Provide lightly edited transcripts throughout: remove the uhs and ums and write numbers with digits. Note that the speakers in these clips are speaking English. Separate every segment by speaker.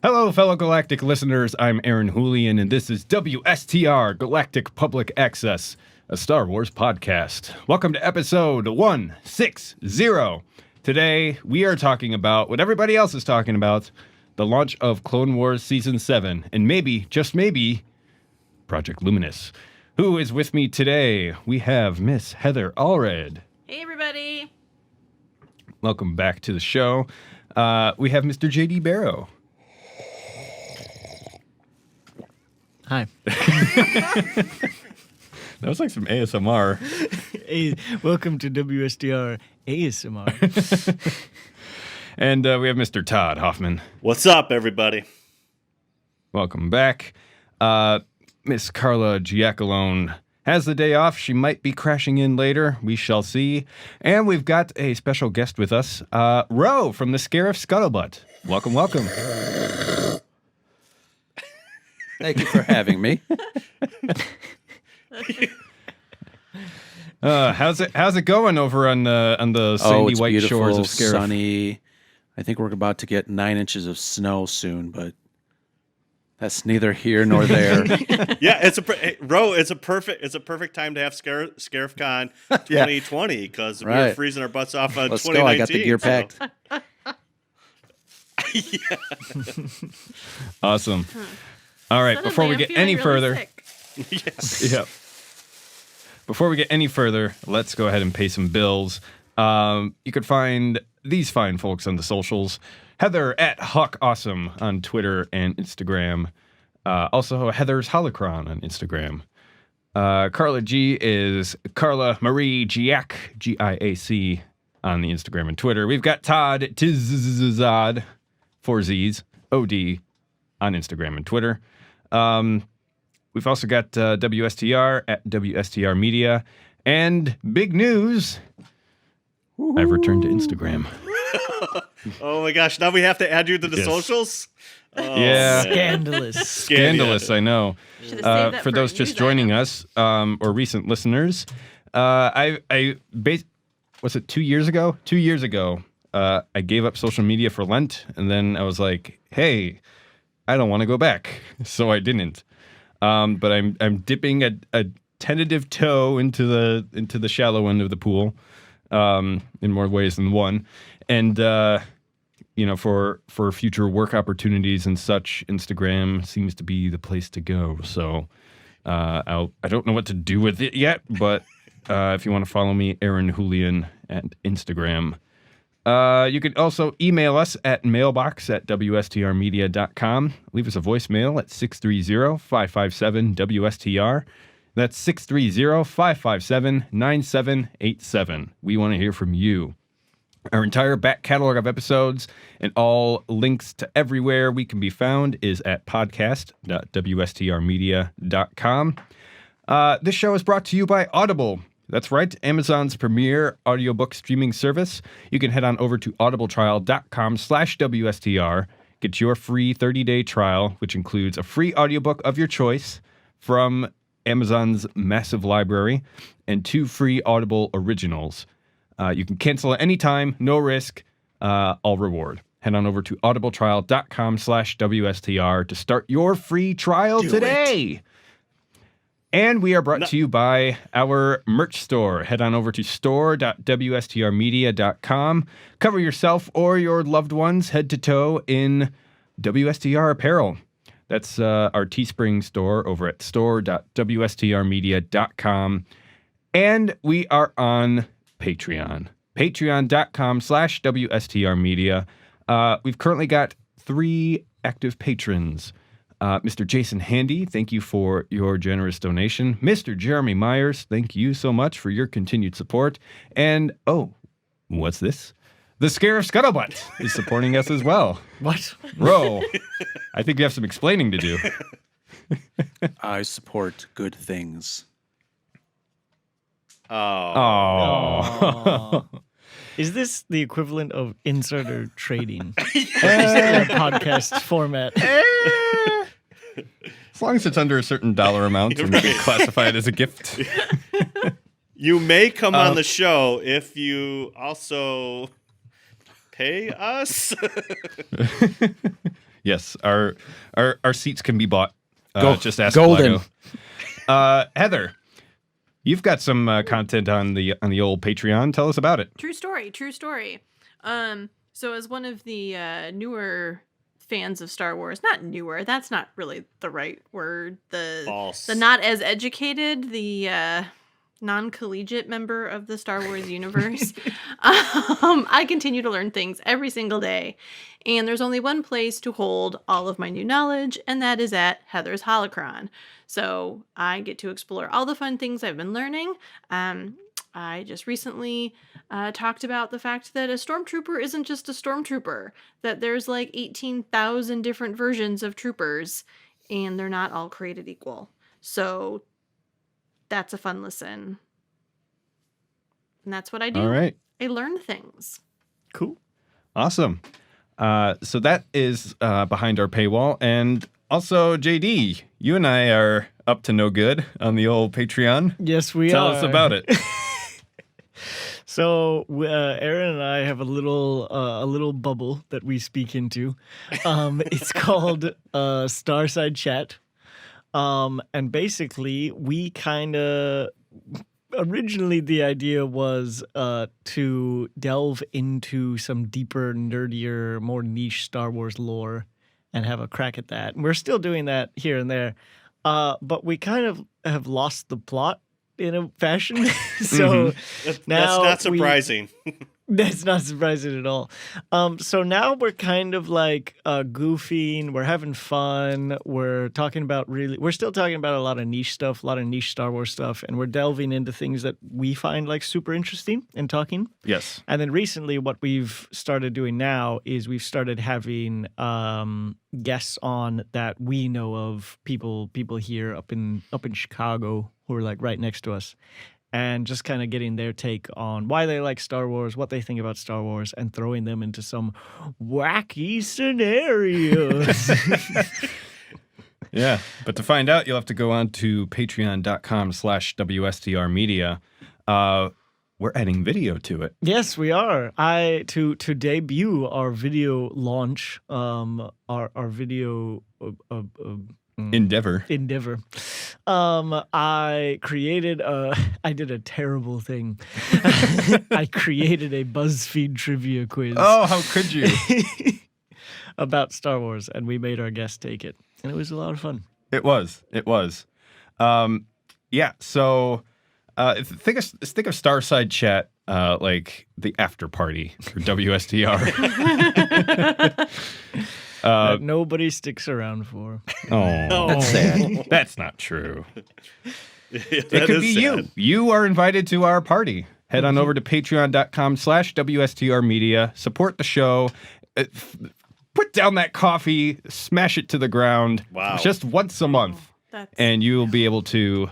Speaker 1: Hello, fellow Galactic listeners. I'm Aaron Julian, and this is WSTR Galactic Public Access, a Star Wars podcast. Welcome to episode 160. Today, we are talking about what everybody else is talking about, the launch of Clone Wars Season 7, and maybe, just maybe, Project Luminous. Who is with me today? We have Miss Heather Allred.
Speaker 2: Hey, everybody.
Speaker 1: Welcome back to the show. We have Mr. J.D. Barrow.
Speaker 3: Hi.
Speaker 1: That was like some ASMR.
Speaker 3: Hey, welcome to WSTR ASMR.
Speaker 1: And we have Mr. Todd Hoffman.
Speaker 4: What's up, everybody?
Speaker 1: Welcome back. Miss Carla Giacalone has the day off. She might be crashing in later. We shall see. And we've got a special guest with us, Ro from the Scarif Scuttlebutt. Welcome, welcome.
Speaker 5: Thank you for having me.
Speaker 1: How's it going over on the sandy
Speaker 5: it's
Speaker 1: white
Speaker 5: beautiful,
Speaker 1: shores of Scarif?
Speaker 5: sunny. I think we're about to get 9 inches of snow soon, but that's neither here nor there.
Speaker 4: Yeah, it's a perfect time to have ScarifCon 2020 because we were freezing our butts off on 2019.
Speaker 5: Go. I got the gear packed.
Speaker 1: Awesome. All right,
Speaker 2: Suddenly,
Speaker 1: before we
Speaker 2: I'm
Speaker 1: get
Speaker 2: feeling
Speaker 1: any
Speaker 2: really
Speaker 1: further,
Speaker 2: sick.
Speaker 1: Yep. Before we get any further, let's go ahead and pay some bills. You could find these fine folks on the socials. Heather at Hawk Awesome on Twitter and Instagram. Also Heather's Holocron on Instagram. Carla G is Carla Marie Giac, Giac on the Instagram and Twitter. We've got Todd Tizad, 4 Z's, OD on Instagram and Twitter. We've also got WSTR at WSTR Media. And big news, I've returned to Instagram.
Speaker 4: Oh my gosh, now we have to add you to the socials? Oh,
Speaker 1: yeah.
Speaker 3: Scandalous.
Speaker 1: I know.
Speaker 2: Should've saved that
Speaker 1: For those
Speaker 2: a
Speaker 1: just
Speaker 2: news
Speaker 1: joining
Speaker 2: item.
Speaker 1: us, or recent listeners, was it 2 years ago? 2 years ago, I gave up social media for Lent, and then I was like, hey, I don't want to go back, so I didn't. But I'm dipping a tentative toe into the shallow end of the pool, in more ways than one, and for future work opportunities and such, Instagram seems to be the place to go. So I don't know what to do with it yet, but if you want to follow me, Aaron Julian at Instagram. You can also email us at mailbox@wstrmedia.com. Leave us a voicemail at 630-557-WSTR. That's 630-557-9787. We want to hear from you. Our entire back catalog of episodes and all links to everywhere we can be found is at podcast.wstrmedia.com. This show is brought to you by Audible. That's right, Amazon's premier audiobook streaming service. You can head on over to audibletrial.com/WSTR. Get your free 30-day trial, which includes a free audiobook of your choice from Amazon's massive library and 2 free Audible originals. You can cancel at any time, no risk, all reward. Head on over to audibletrial.com/WSTR to start your free trial today. And we are brought to you by our merch store. Head on over to store.wstrmedia.com. Cover yourself or your loved ones head to toe in WSTR apparel. That's our Teespring store over at store.wstrmedia.com. And we are on Patreon. Patreon.com/WSTRmedia. We've currently got 3 active patrons. Mr. Jason Handy, thank you for your generous donation. Mr. Jeremy Myers, thank you so much for your continued support. And, what's this? The Scarif Scuttlebutt is supporting us as well.
Speaker 3: What?
Speaker 1: Ro, I think you have some explaining to do.
Speaker 5: I support good things.
Speaker 1: Oh.
Speaker 3: Is this the equivalent of insider trading? Podcast format.
Speaker 1: As long as it's under a certain dollar amount and classify it as a gift.
Speaker 4: You may come on the show if you also pay us.
Speaker 1: Yes, our seats can be bought. Just ask
Speaker 5: golden.
Speaker 1: Lago. Heather, you've got some content on the old Patreon. Tell us about it.
Speaker 2: True story. So as one of the newer fans of Star Wars, not newer, that's not really the right word.
Speaker 4: False.
Speaker 2: The not as educated, the non-collegiate member of the Star Wars universe. I continue to learn things every single day. And there's only one place to hold all of my new knowledge, and that is at Heather's Holocron. So I get to explore all the fun things I've been learning. I just recently talked about the fact that a stormtrooper isn't just a stormtrooper, that there's like 18,000 different versions of troopers, and they're not all created equal. So that's a fun listen. And that's what I do.
Speaker 1: All right.
Speaker 2: I learn things.
Speaker 3: Cool.
Speaker 1: Awesome. So that is behind our paywall. And also, JD, you and I are up to no good on the old Patreon.
Speaker 3: Yes, we
Speaker 1: Tell
Speaker 3: are.
Speaker 1: us about it.
Speaker 3: So Aaron and I have a little bubble that we speak into. It's called Starside Chat. And basically, we kind of originally the idea was to delve into some deeper, nerdier, more niche Star Wars lore and have a crack at that. And we're still doing that here and there, but we kind of have lost the plot in a fashion. So now
Speaker 4: that's not surprising.
Speaker 3: That's not surprising at all. So now we're kind of like goofing. We're having fun. We're still talking about a lot of niche stuff, a lot of niche Star Wars stuff, and we're delving into things that we find like super interesting and talking.
Speaker 1: Yes.
Speaker 3: And then recently, what we've started doing now is we've started having guests on that we know of, people here up in Chicago who are like right next to us. And just kind of getting their take on why they like Star Wars, what they think about Star Wars, and throwing them into some wacky scenarios.
Speaker 1: Yeah. But to find out, you'll have to go on to patreon.com/WSTR Media. We're adding video to it.
Speaker 3: Yes, we are. To debut our video launch, our video
Speaker 1: Endeavor.
Speaker 3: I did a terrible thing. I created a BuzzFeed trivia quiz.
Speaker 1: Oh, how could you?
Speaker 3: About Star Wars, and we made our guests take it, and it was a lot of fun.
Speaker 1: It was. Yeah. So think of Starside Chat like the after party for WSTR.
Speaker 3: That nobody sticks around for.
Speaker 1: Oh,
Speaker 5: That's sad.
Speaker 1: That's not true. It
Speaker 4: That
Speaker 1: could
Speaker 4: is
Speaker 1: be
Speaker 4: sad.
Speaker 1: you. You are invited to our party. Head on over to patreon.com/WSTR Media. Support the show. Put down that coffee. Smash it to the ground.
Speaker 4: Wow.
Speaker 1: Just once a month. And you will be able to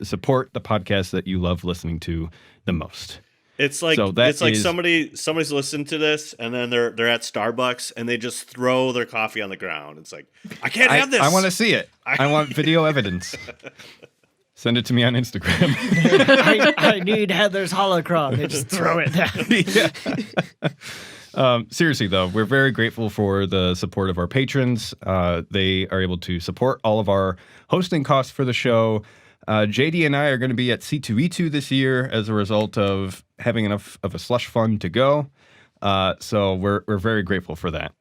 Speaker 1: support the podcast that you love listening to the most.
Speaker 4: It's like
Speaker 1: So that
Speaker 4: it's like
Speaker 1: is-
Speaker 4: somebody's listening to this and then they're at Starbucks and they just throw their coffee on the ground. It's like, I can't have this.
Speaker 1: I want to see it. I want video evidence. Send it to me on Instagram.
Speaker 3: I need Heather's holocron. They just throw it down.
Speaker 1: Seriously, though, we're very grateful for the support of our patrons. They are able to support all of our hosting costs for the show. JD and I are going to be at C2E2 this year as a result of having enough of a slush fund to go. So we're very grateful for that.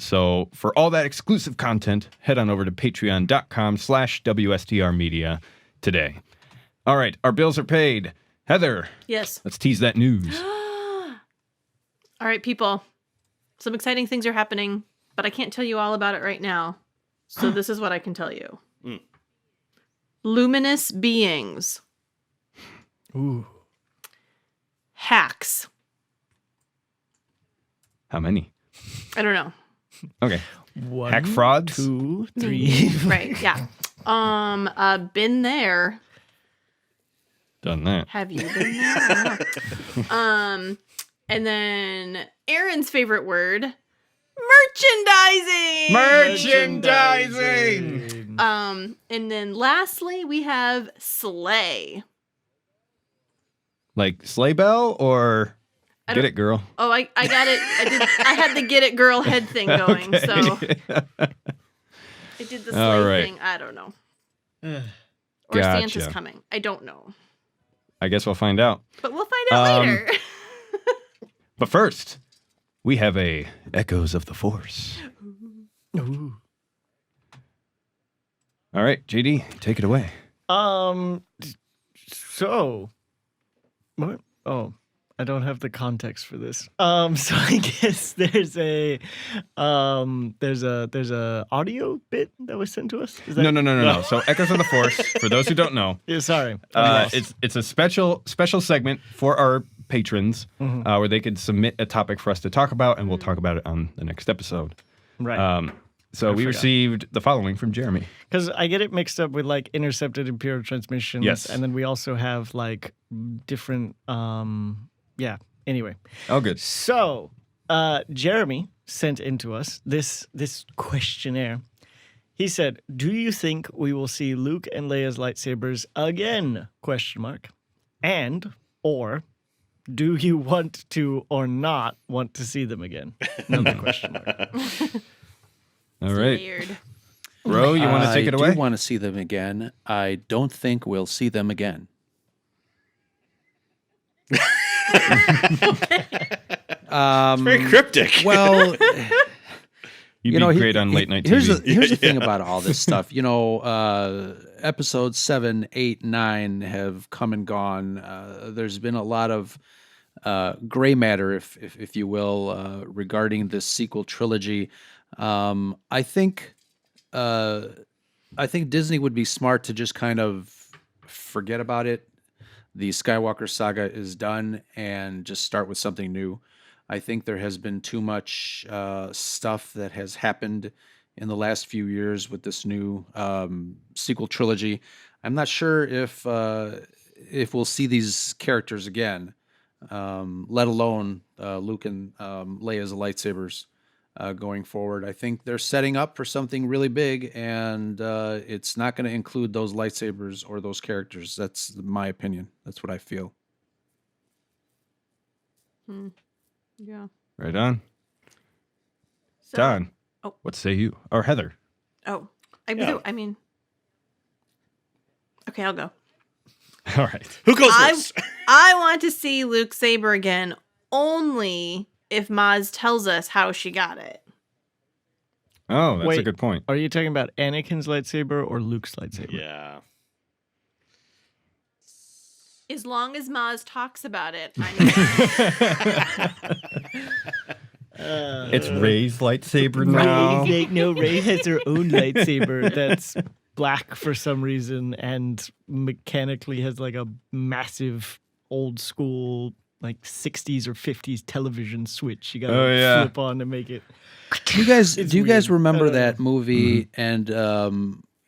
Speaker 1: So for all that exclusive content, head on over to patreon.com/WSTR Media today. All right, our bills are paid. Heather,
Speaker 2: Yes.
Speaker 1: let's tease that news.
Speaker 2: All right, people. Some exciting things are happening, but I can't tell you all about it right now. So this is what I can tell you. Luminous beings.
Speaker 3: Ooh.
Speaker 2: Hacks.
Speaker 1: How many?
Speaker 2: I don't know.
Speaker 1: Okay.
Speaker 3: One,
Speaker 1: Hack frauds?
Speaker 3: 2, 3.
Speaker 2: Right, yeah. Been there.
Speaker 1: Done that.
Speaker 2: Have you been there? I don't know. And then Aaron's favorite word, merchandising. And then lastly, we have slay.
Speaker 1: Like sleigh bell or Get it, girl.
Speaker 2: Oh, I got it. I had the get it girl head thing going,
Speaker 1: Okay.
Speaker 2: so I did the
Speaker 1: All
Speaker 2: sleigh
Speaker 1: right.
Speaker 2: thing. I don't know. Or
Speaker 1: Gotcha.
Speaker 2: Santa's coming. I don't know.
Speaker 1: I guess we'll find out.
Speaker 2: But we'll find out later.
Speaker 1: But first, we have a Echoes of the Force.
Speaker 3: Ooh.
Speaker 1: All right, JD, take it away.
Speaker 3: So, what? Oh, I don't have the context for this. So I guess there's a audio bit that was sent to us. Is that...
Speaker 1: No. So Echoes of the Force, for those who don't know,
Speaker 3: Yeah, sorry. I'm lost.
Speaker 1: it's a special segment for our patrons where they can submit a topic for us to talk about, and we'll talk about it on the next episode.
Speaker 3: Right.
Speaker 1: So we
Speaker 3: forgot.
Speaker 1: received the following from Jeremy.
Speaker 3: Because I get it mixed up with like intercepted Imperial transmissions.
Speaker 1: Yes.
Speaker 3: And then we also have like different, yeah. Anyway.
Speaker 1: Oh, good.
Speaker 3: So, Jeremy sent into us this questionnaire. He said, "Do you think we will see Luke and Leia's lightsabers again? ? And or do you want to or not want to see them again?" Another question mark.
Speaker 1: All right.
Speaker 2: Weird.
Speaker 1: Ro, you want to take it away?
Speaker 5: I do want to see them again. I don't think we'll see them again.
Speaker 4: Very cryptic.
Speaker 5: Well,
Speaker 1: You'd be great on late night TV.
Speaker 5: Here's the thing about all this stuff. You know, episodes 7, 8, 9 have come and gone. There's been a lot of gray matter, if you will, regarding this sequel trilogy. I think Disney would be smart to just kind of forget about it. The Skywalker saga is done and just start with something new. I think there has been too much stuff that has happened in the last few years with this new sequel trilogy. I'm not sure if we'll see these characters again, let alone Luke and Leia's lightsabers going forward. I think they're setting up for something really big, and it's not going to include those lightsabers or those characters. That's my opinion. That's what I feel.
Speaker 2: Yeah.
Speaker 1: Right on.
Speaker 2: So,
Speaker 1: Don,
Speaker 2: Oh.
Speaker 1: what say you? Or Heather?
Speaker 2: Oh,
Speaker 4: Yeah.
Speaker 2: I mean, okay, I'll go.
Speaker 1: All right.
Speaker 4: Who goes first?
Speaker 2: I want to see Luke Saber again only if Maz tells us how she got it.
Speaker 1: Oh, that's a
Speaker 3: Wait.
Speaker 1: good point.
Speaker 3: Are you talking about Anakin's lightsaber or Luke's lightsaber?
Speaker 4: Yeah.
Speaker 2: As long as Maz talks about it, I know.
Speaker 1: It's Rey's lightsaber now.
Speaker 3: Rey has her own lightsaber that's black for some reason and mechanically has like a massive old school like 60s or 50s television switch. You gotta flip on to make it.
Speaker 5: Do you guys
Speaker 3: weird.
Speaker 5: remember that movie? And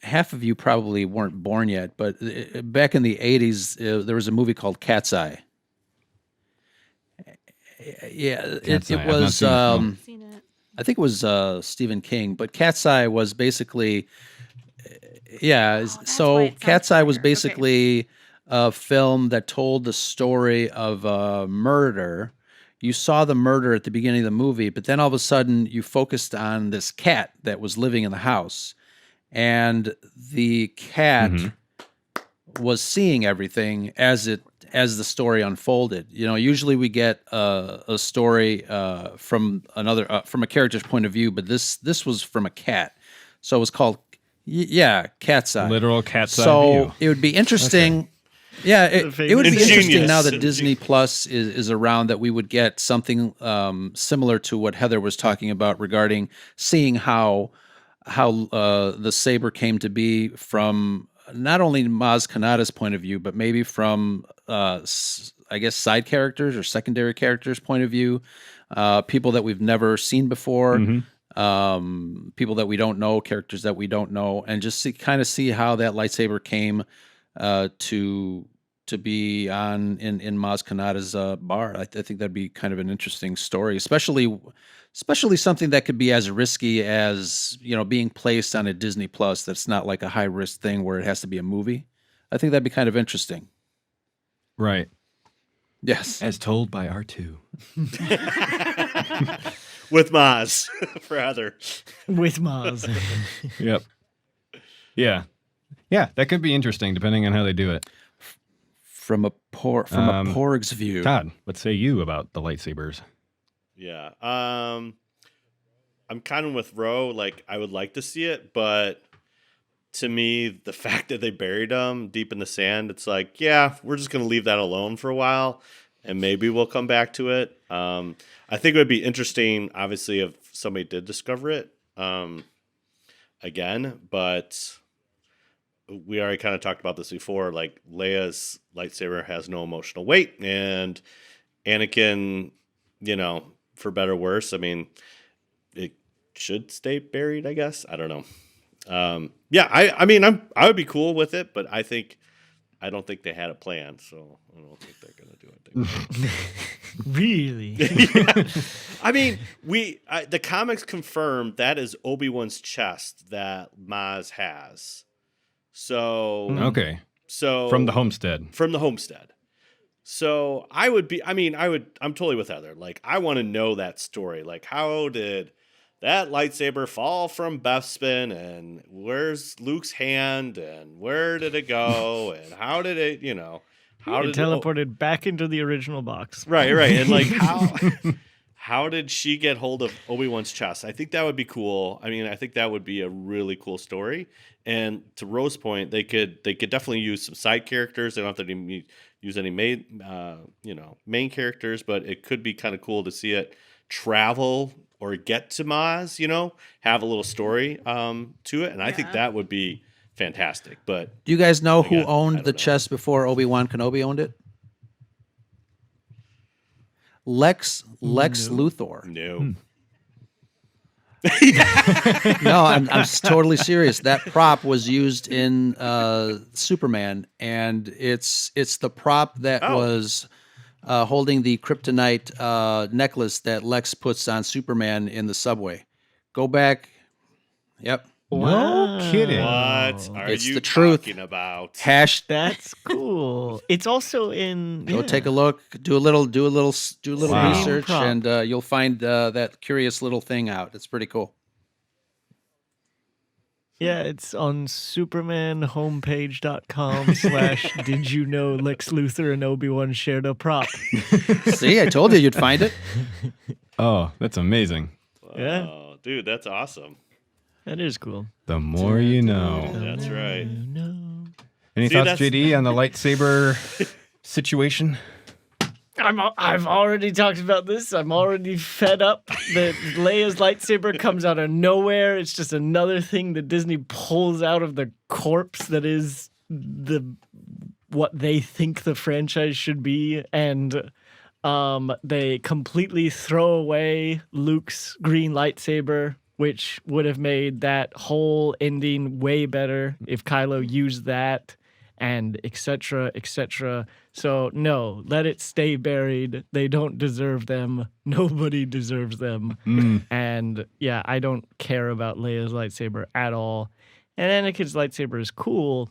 Speaker 5: half of you probably weren't born yet, but back in the 80s, there was a movie called Cat's Eye. Yeah,
Speaker 1: Cat's Eye.
Speaker 5: it
Speaker 1: I've not
Speaker 5: was.
Speaker 1: seen it, no.
Speaker 2: I've seen it.
Speaker 5: I think it was Stephen King, but Cat's Eye was basically,
Speaker 2: that's why
Speaker 5: so
Speaker 2: it sounds
Speaker 5: Cat's Eye was
Speaker 2: familiar. Okay.
Speaker 5: basically a film that told the story of a murder. You saw the murder at the beginning of the movie, but then all of a sudden you focused on this cat that was living in the house. And the cat was seeing everything as the story unfolded. You know, usually we get a story from a character's point of view, but this was from a cat, so it was called Cat's Eye.
Speaker 1: Literal cat's eye
Speaker 5: So
Speaker 1: view.
Speaker 5: it would be interesting. Yeah, it would be
Speaker 4: Ingenious.
Speaker 5: interesting now that Disney Plus is around, that we would get something similar to what Heather was talking about regarding seeing how the saber came to be from not only Maz Kanata's point of view, but maybe from I guess side characters or secondary characters' point of view, people that we've never seen before, people that we don't know, characters that we don't know, and just see how that lightsaber came to be on in Maz Kanata's bar. I think that'd be kind of an interesting story, especially something that could be as risky as, you know, being placed on a Disney Plus. That's not like a high risk thing where it has to be a movie. I think that'd be kind of interesting.
Speaker 1: Right.
Speaker 5: Yes.
Speaker 1: As told by R2.
Speaker 4: With Maz, rather.
Speaker 3: With Maz.
Speaker 1: Yep. Yeah. Yeah, that could be interesting depending on how they do it.
Speaker 5: From a Porg's view.
Speaker 1: Todd, what say you about the lightsabers?
Speaker 4: Yeah. I'm kind of with Ro. Like, I would like to see it, but to me, the fact that they buried them deep in the sand, it's like, yeah, we're just going to leave that alone for a while, and maybe we'll come back to it. I think it would be interesting, obviously, if somebody did discover it again, but we already kind of talked about this before. Like, Leia's lightsaber has no emotional weight, and Anakin, for better or worse, I mean, it should stay buried, I guess. I don't know. Yeah, I would be cool with it, but I don't think they had a plan, so I don't think they're gonna do it.
Speaker 3: Really?
Speaker 4: Yeah. I mean, the comics confirm that is Obi-Wan's chest that Maz has. So
Speaker 1: Okay.
Speaker 4: So
Speaker 1: From the homestead.
Speaker 4: So I'm totally with Heather. Like, I want to know that story. Like, how did that lightsaber fall from Bespin, and where's Luke's hand, and where did it go, and how did it, how
Speaker 3: It
Speaker 4: did
Speaker 3: teleported back into the original box.
Speaker 4: Right, and like how did she get hold of Obi-Wan's chest? I think that would be cool. I mean, I think that would be a really cool story. And to Rose's point, they could definitely use some side characters. They don't have to use any main characters, but it could be kind of cool to see it travel or get to Maz, have a little story to it. And I think that would be fantastic. But
Speaker 5: Do you guys know who
Speaker 4: again, I
Speaker 5: owned
Speaker 4: don't
Speaker 5: the
Speaker 4: know.
Speaker 5: chest before Obi-Wan Kenobi owned it? Lex Luthor.
Speaker 4: No.
Speaker 5: No, I'm totally serious. That prop was used in Superman, and it's the prop that was holding the kryptonite necklace that Lex puts on Superman in the subway. Go back. Yep.
Speaker 1: No kidding.
Speaker 4: What are
Speaker 5: It's
Speaker 4: you
Speaker 5: the truth.
Speaker 4: talking about?
Speaker 3: That's cool. It's also in.
Speaker 5: Go take a look. Do a little
Speaker 1: Wow.
Speaker 5: research,
Speaker 3: Prop.
Speaker 5: and you'll find that curious little thing out. It's pretty cool.
Speaker 3: Yeah, it's on supermanhomepage.com/ did you know Lex Luthor and Obi-Wan shared a prop?
Speaker 5: See, I told you you'd find it.
Speaker 1: Oh, that's amazing.
Speaker 3: Yeah.
Speaker 4: Oh, dude, that's awesome.
Speaker 3: That is cool.
Speaker 1: The more you know.
Speaker 4: That's right.
Speaker 3: No.
Speaker 1: Any
Speaker 4: See,
Speaker 1: thoughts,
Speaker 4: that's-
Speaker 1: JD, on the lightsaber situation?
Speaker 3: I've already talked about this. I'm already fed up that Leia's lightsaber comes out of nowhere. It's just another thing that Disney pulls out of the corpse that is what they think the franchise should be, and they completely throw away Luke's green lightsaber, which would have made that whole ending way better if Kylo used that, and etc., etc. So no, let it stay buried. They don't deserve them. Nobody deserves them. And yeah, I don't care about Leia's lightsaber at all. And Anakin's lightsaber is cool,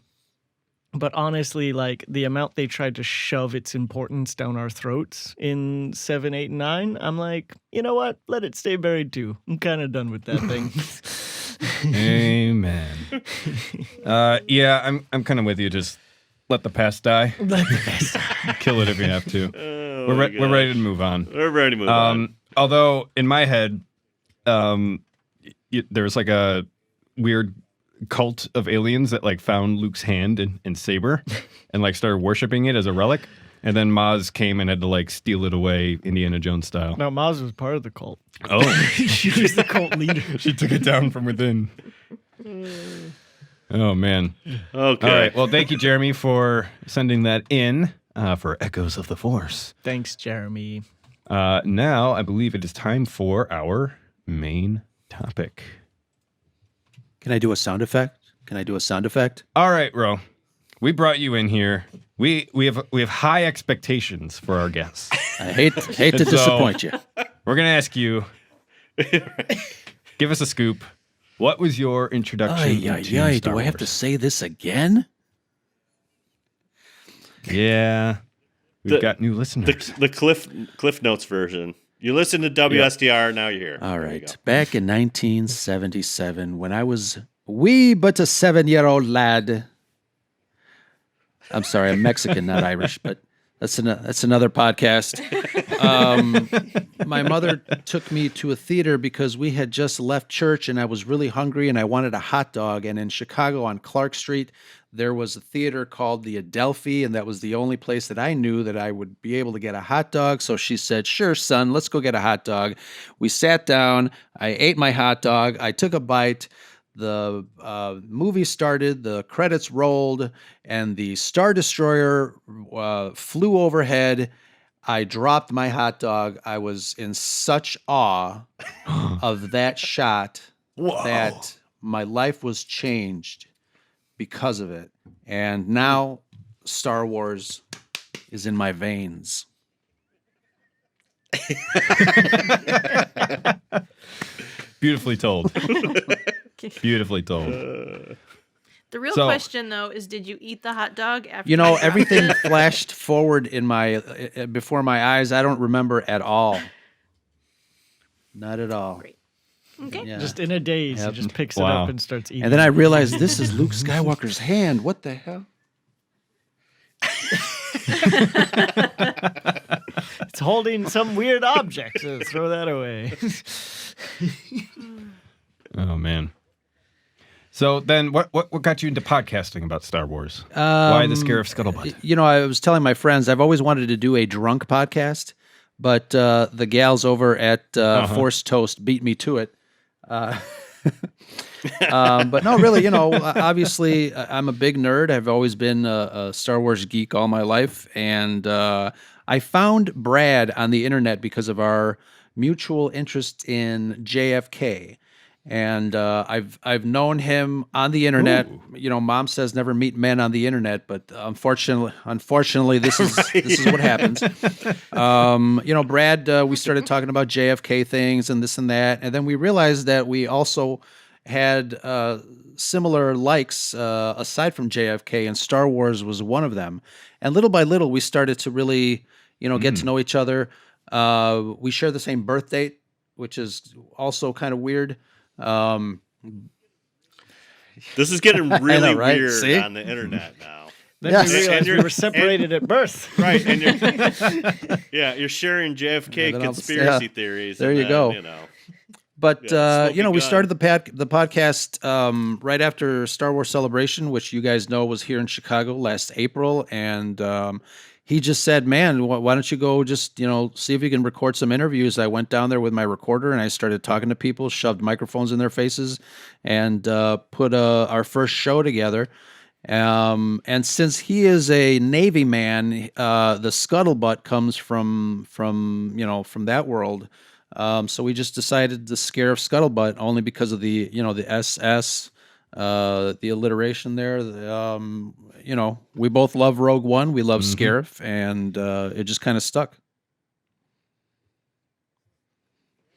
Speaker 3: but honestly, like, the amount they tried to shove its importance down our throats in 7, 8, and 9, I'm like, you know what? Let it stay buried too. I'm kind of done with that thing.
Speaker 1: Amen. Yeah, I'm kind of with you. Just let the past die.
Speaker 3: Let the best.
Speaker 1: Kill it if you have to.
Speaker 4: Oh,
Speaker 1: We're
Speaker 4: my
Speaker 1: we're ready to move on.
Speaker 4: We're ready to move on.
Speaker 1: Although in my head, there's like a weird cult of aliens that like found Luke's hand and saber and like started worshiping it as a relic. And then Maz came and had to like steal it away, Indiana Jones style.
Speaker 3: No, Maz was part of the cult.
Speaker 1: Oh,
Speaker 3: She was the cult leader.
Speaker 1: she took it down from within. Oh man.
Speaker 4: Okay.
Speaker 1: All right. Well, thank you, Jeremy, for sending that in for Echoes of the Force.
Speaker 3: Thanks, Jeremy.
Speaker 1: Now, I believe it is time for our main topic.
Speaker 5: Can I do a sound effect?
Speaker 1: All right, Ro. We brought you in here. We have high expectations for our guests.
Speaker 5: I hate to
Speaker 1: So-
Speaker 5: disappoint you.
Speaker 1: We're gonna ask you. Give us a scoop. What was your introduction to Star
Speaker 5: Do I have to
Speaker 1: Wars?
Speaker 5: say this again?
Speaker 1: Yeah. We've got new listeners.
Speaker 4: The Cliff Notes version. You listen to WSTR, now you're here.
Speaker 5: All
Speaker 4: There you
Speaker 5: right.
Speaker 4: go.
Speaker 5: Back in 1977, when I was wee but a 7-year-old lad. I'm sorry, I'm Mexican, not Irish, but that's another podcast. My mother took me to a theater because we had just left church and I was really hungry and I wanted a hot dog. And in Chicago on Clark Street, there was a theater called the Adelphi, and that was the only place that I knew that I would be able to get a hot dog. So she said, "Sure, son, let's go get a hot dog." We sat down. I ate my hot dog. I took a bite. The movie started, the credits rolled, and the Star Destroyer flew overhead. I dropped my hot dog. I was in such awe of that shot that my life was changed because of it. And now Star Wars is in my veins.
Speaker 1: Beautifully told. Beautifully told.
Speaker 2: The real
Speaker 1: So-
Speaker 2: question, though, is did you eat the hot dog after
Speaker 5: You know,
Speaker 2: dropped
Speaker 5: everything
Speaker 2: it?
Speaker 5: flashed forward in my before my eyes. I don't remember at all. Not at all.
Speaker 2: Great. Okay.
Speaker 5: Yeah.
Speaker 3: Just in a daze,
Speaker 5: Yep.
Speaker 3: he just picks it
Speaker 1: Wow.
Speaker 3: up and starts eating.
Speaker 5: And then I realized this is Luke Skywalker's hand. What the hell?
Speaker 3: it's holding some weird object. So throw that away.
Speaker 1: Oh man. So then, what got you into podcasting about Star Wars? Why the Scarif Scuttlebutt?
Speaker 5: You know, I was telling my friends I've always wanted to do a drunk podcast, but the gals over at Force Toast beat me to it. But no, really, you know, obviously I'm a big nerd. I've always been a Star Wars geek all my life. And I found Brad on the internet because of our mutual interest in JFK. And I've known him on the internet.
Speaker 1: Ooh.
Speaker 5: You know, Mom says never meet men on the internet, but unfortunately, this is this is what happens. You know, Brad, we started talking about JFK things and this and that, and then we realized that we also had similar likes aside from JFK, and Star Wars was one of them. And little by little, we started to really, you know, get to know each other. We share the same birth date, which is also kind of weird.
Speaker 4: This is getting really
Speaker 5: right?
Speaker 4: weird
Speaker 5: See?
Speaker 4: on the internet now.
Speaker 3: Then
Speaker 5: Yes.
Speaker 3: we realized
Speaker 4: And
Speaker 3: we
Speaker 4: you're-
Speaker 3: were separated at birth.
Speaker 4: Right, and you're sharing JFK
Speaker 5: And then
Speaker 4: conspiracy theories.
Speaker 5: there
Speaker 4: and
Speaker 5: you
Speaker 4: then,
Speaker 5: go.
Speaker 4: You know,
Speaker 5: But
Speaker 4: Yeah,
Speaker 5: you know, we
Speaker 4: Smoking
Speaker 5: started the podcast right after Star Wars Celebration, which you guys know was here in Chicago last April, and he just said, "Man, why don't you go just see if you can record some interviews?" I went down there with my recorder and I started talking to people, shoved microphones in their faces, and put our first show together. And since he is a Navy man, the Scuttlebutt comes from that world. So we just decided the Scarif Scuttlebutt only because of the SS, the alliteration there. We both love Rogue One. We love Scarif, and it just kind of stuck.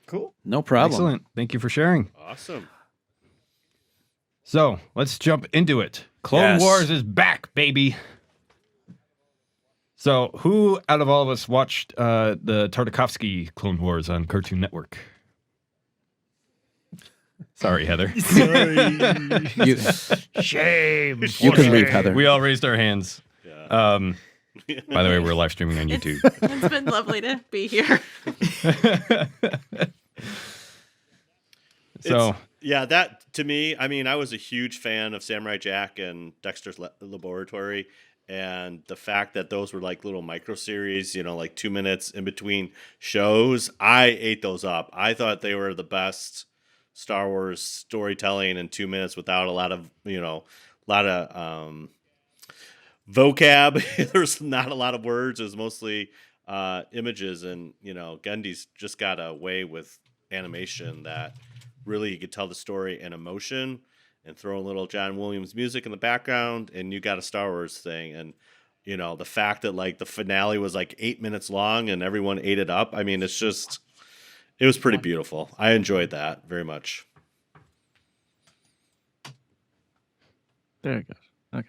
Speaker 3: Cool.
Speaker 5: No problem.
Speaker 1: Excellent. Thank you for sharing.
Speaker 4: awesome.
Speaker 1: So let's jump into it. Clone
Speaker 5: Yes.
Speaker 1: Wars is back, baby. So, who out of all of us watched the Tartakovsky Clone Wars on Cartoon Network? Sorry, Heather.
Speaker 5: You,
Speaker 3: Shame.
Speaker 5: you can leave, Heather.
Speaker 1: We all raised our hands.
Speaker 4: Yeah.
Speaker 1: By the way, we're live streaming on YouTube.
Speaker 2: It's been lovely to be here.
Speaker 1: So,
Speaker 4: Yeah, that to me, I mean, I was a huge fan of Samurai Jack and Dexter's Laboratory, and the fact that those were like little micro series, like 2 minutes in between shows, I ate those up. I thought they were the best Star Wars storytelling in 2 minutes without a lot of vocab. There's not a lot of words. It was mostly images, and Gundy's just got a way with animation that really you could tell the story and emotion, and throw a little John Williams music in the background, and you got a Star Wars thing. And the fact that like the finale was like 8 minutes long and everyone ate it up. I mean, it was pretty beautiful. I enjoyed that very much.
Speaker 3: There it goes. Okay.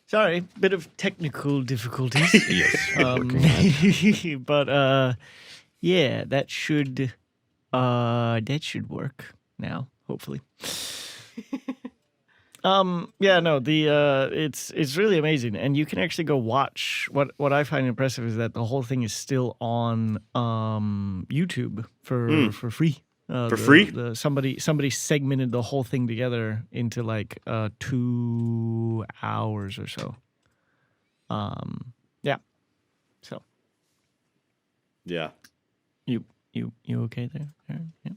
Speaker 3: Sorry, bit of technical difficulties.
Speaker 1: Yes.
Speaker 3: But yeah, that should work now, hopefully. Yeah, no, it's really amazing, and you can actually go watch. What I find impressive is that the whole thing is still on YouTube for free.
Speaker 4: Free?
Speaker 3: Somebody segmented the whole thing together into like 2 hours or so. Yeah. So
Speaker 4: Yeah.
Speaker 3: you okay there, Aaron? Yeah.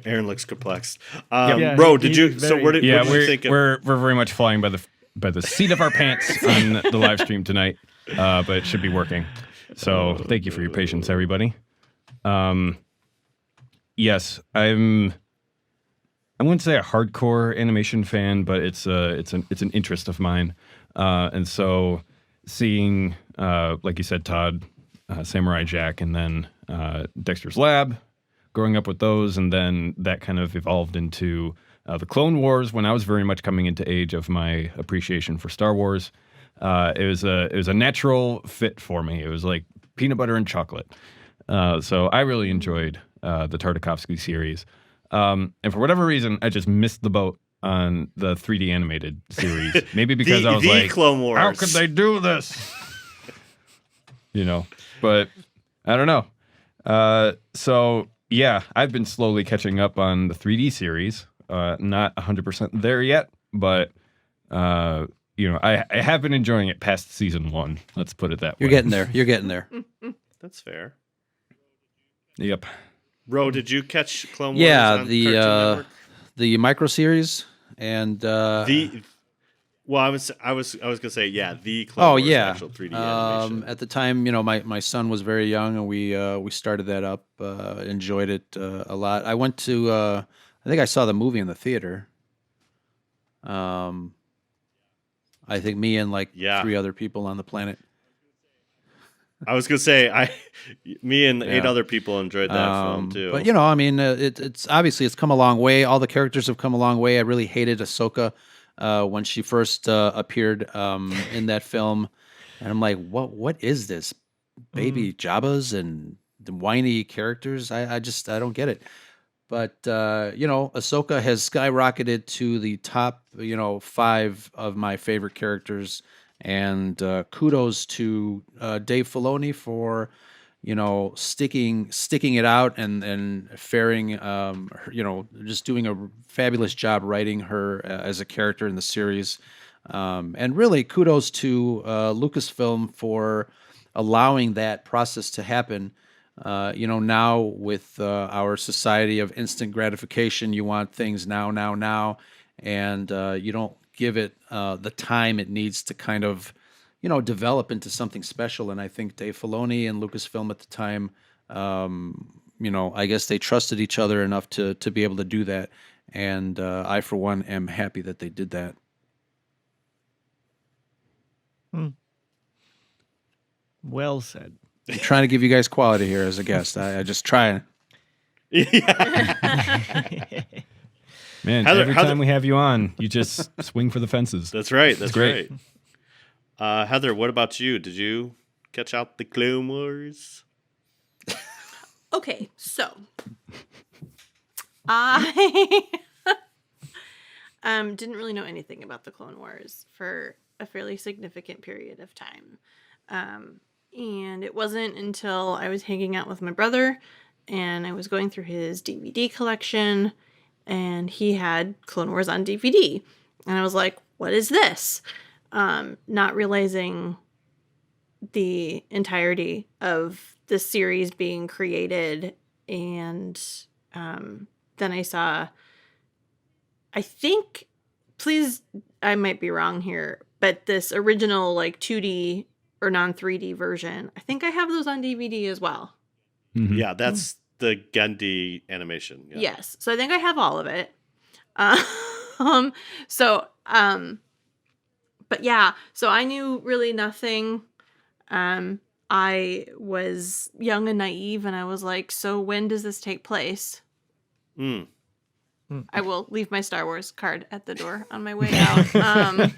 Speaker 4: Aaron looks perplexed.
Speaker 3: Yeah,
Speaker 4: Bro, did
Speaker 3: he
Speaker 4: you?
Speaker 3: was
Speaker 4: So
Speaker 3: very-
Speaker 4: what did
Speaker 1: Yeah,
Speaker 4: you think?
Speaker 1: we're very much flying by the seat of our pants on the live stream tonight, but it should be working. So thank you for your patience, everybody. Yes, I wouldn't say a hardcore animation fan, but it's an interest of mine, and so seeing like you said, Todd, Samurai Jack, and then Dexter's Lab, growing up with those, and then that kind of evolved into the Clone Wars when I was very much coming into age of my appreciation for Star Wars. It was a natural fit for me. It was like peanut butter and chocolate. So I really enjoyed the Tartakovsky series. And for whatever reason, I just missed the boat on the 3D animated series. Maybe because I was
Speaker 4: the
Speaker 1: like,
Speaker 4: Clone Wars.
Speaker 1: how could they do this? But I don't know. So yeah, I've been slowly catching up on the 3D series. Not 100% there yet, but I have been enjoying it past season 1. Let's put it that way.
Speaker 5: You're getting there. You're getting there.
Speaker 4: That's fair.
Speaker 1: Yep.
Speaker 4: Bro, did you catch Clone Wars?
Speaker 5: Yeah,
Speaker 4: on Cartoon Network?
Speaker 5: the micro series and
Speaker 4: Well, I was gonna say the Clone Wars actual 3D animation.
Speaker 5: At the time, my son was very young, and we started that up. Enjoyed it a lot. I went to I think I saw the movie in the theater. I think me and like 3 other people on the planet.
Speaker 4: I was gonna say me and 8 other people enjoyed that film too.
Speaker 5: But I mean, it's obviously it's come a long way. All the characters have come a long way. I really hated Ahsoka when she first appeared in that film, and I'm like, what is this? Baby Jabbas and the whiny characters. I don't get it. But Ahsoka has skyrocketed to the top 5 of my favorite characters. And kudos to Dave Filoni for, sticking it out and faring, just doing a fabulous job writing her as a character in the series. And really kudos to Lucasfilm for allowing that process to happen. Now with our society of instant gratification, you want things now, and you don't give it the time it needs to kind of, develop into something special. And I think Dave Filoni and Lucasfilm at the time, I guess they trusted each other enough to be able to do that. And I, for one, am happy that they did that.
Speaker 3: Well said.
Speaker 5: I'm trying to give you guys quality here as a guest. I just try.
Speaker 1: Man,
Speaker 4: Heather-
Speaker 1: every time we have you on, you just swing for the fences.
Speaker 4: That's right. That's
Speaker 1: great.
Speaker 4: right. Heather, what about you? Did you catch out the Clone Wars?
Speaker 2: Okay, so I didn't really know anything about the Clone Wars for a fairly significant period of time. And it wasn't until I was hanging out with my brother and I was going through his DVD collection and he had Clone Wars on DVD. And I was like, what is this? Not realizing the entirety of the series being created. And then I saw, I think, please, I might be wrong here, but this original like 2D or non-3D version, I think I have those on DVD as well.
Speaker 1: Mhm.
Speaker 4: Yeah, that's the Gandhi animation. Yeah.
Speaker 2: Yes. So I think I have all of it. But yeah, so I knew really nothing. I was young and naive and I was like, so when does this take place?
Speaker 4: Mm.
Speaker 2: I will leave my Star Wars card at the door on my way out.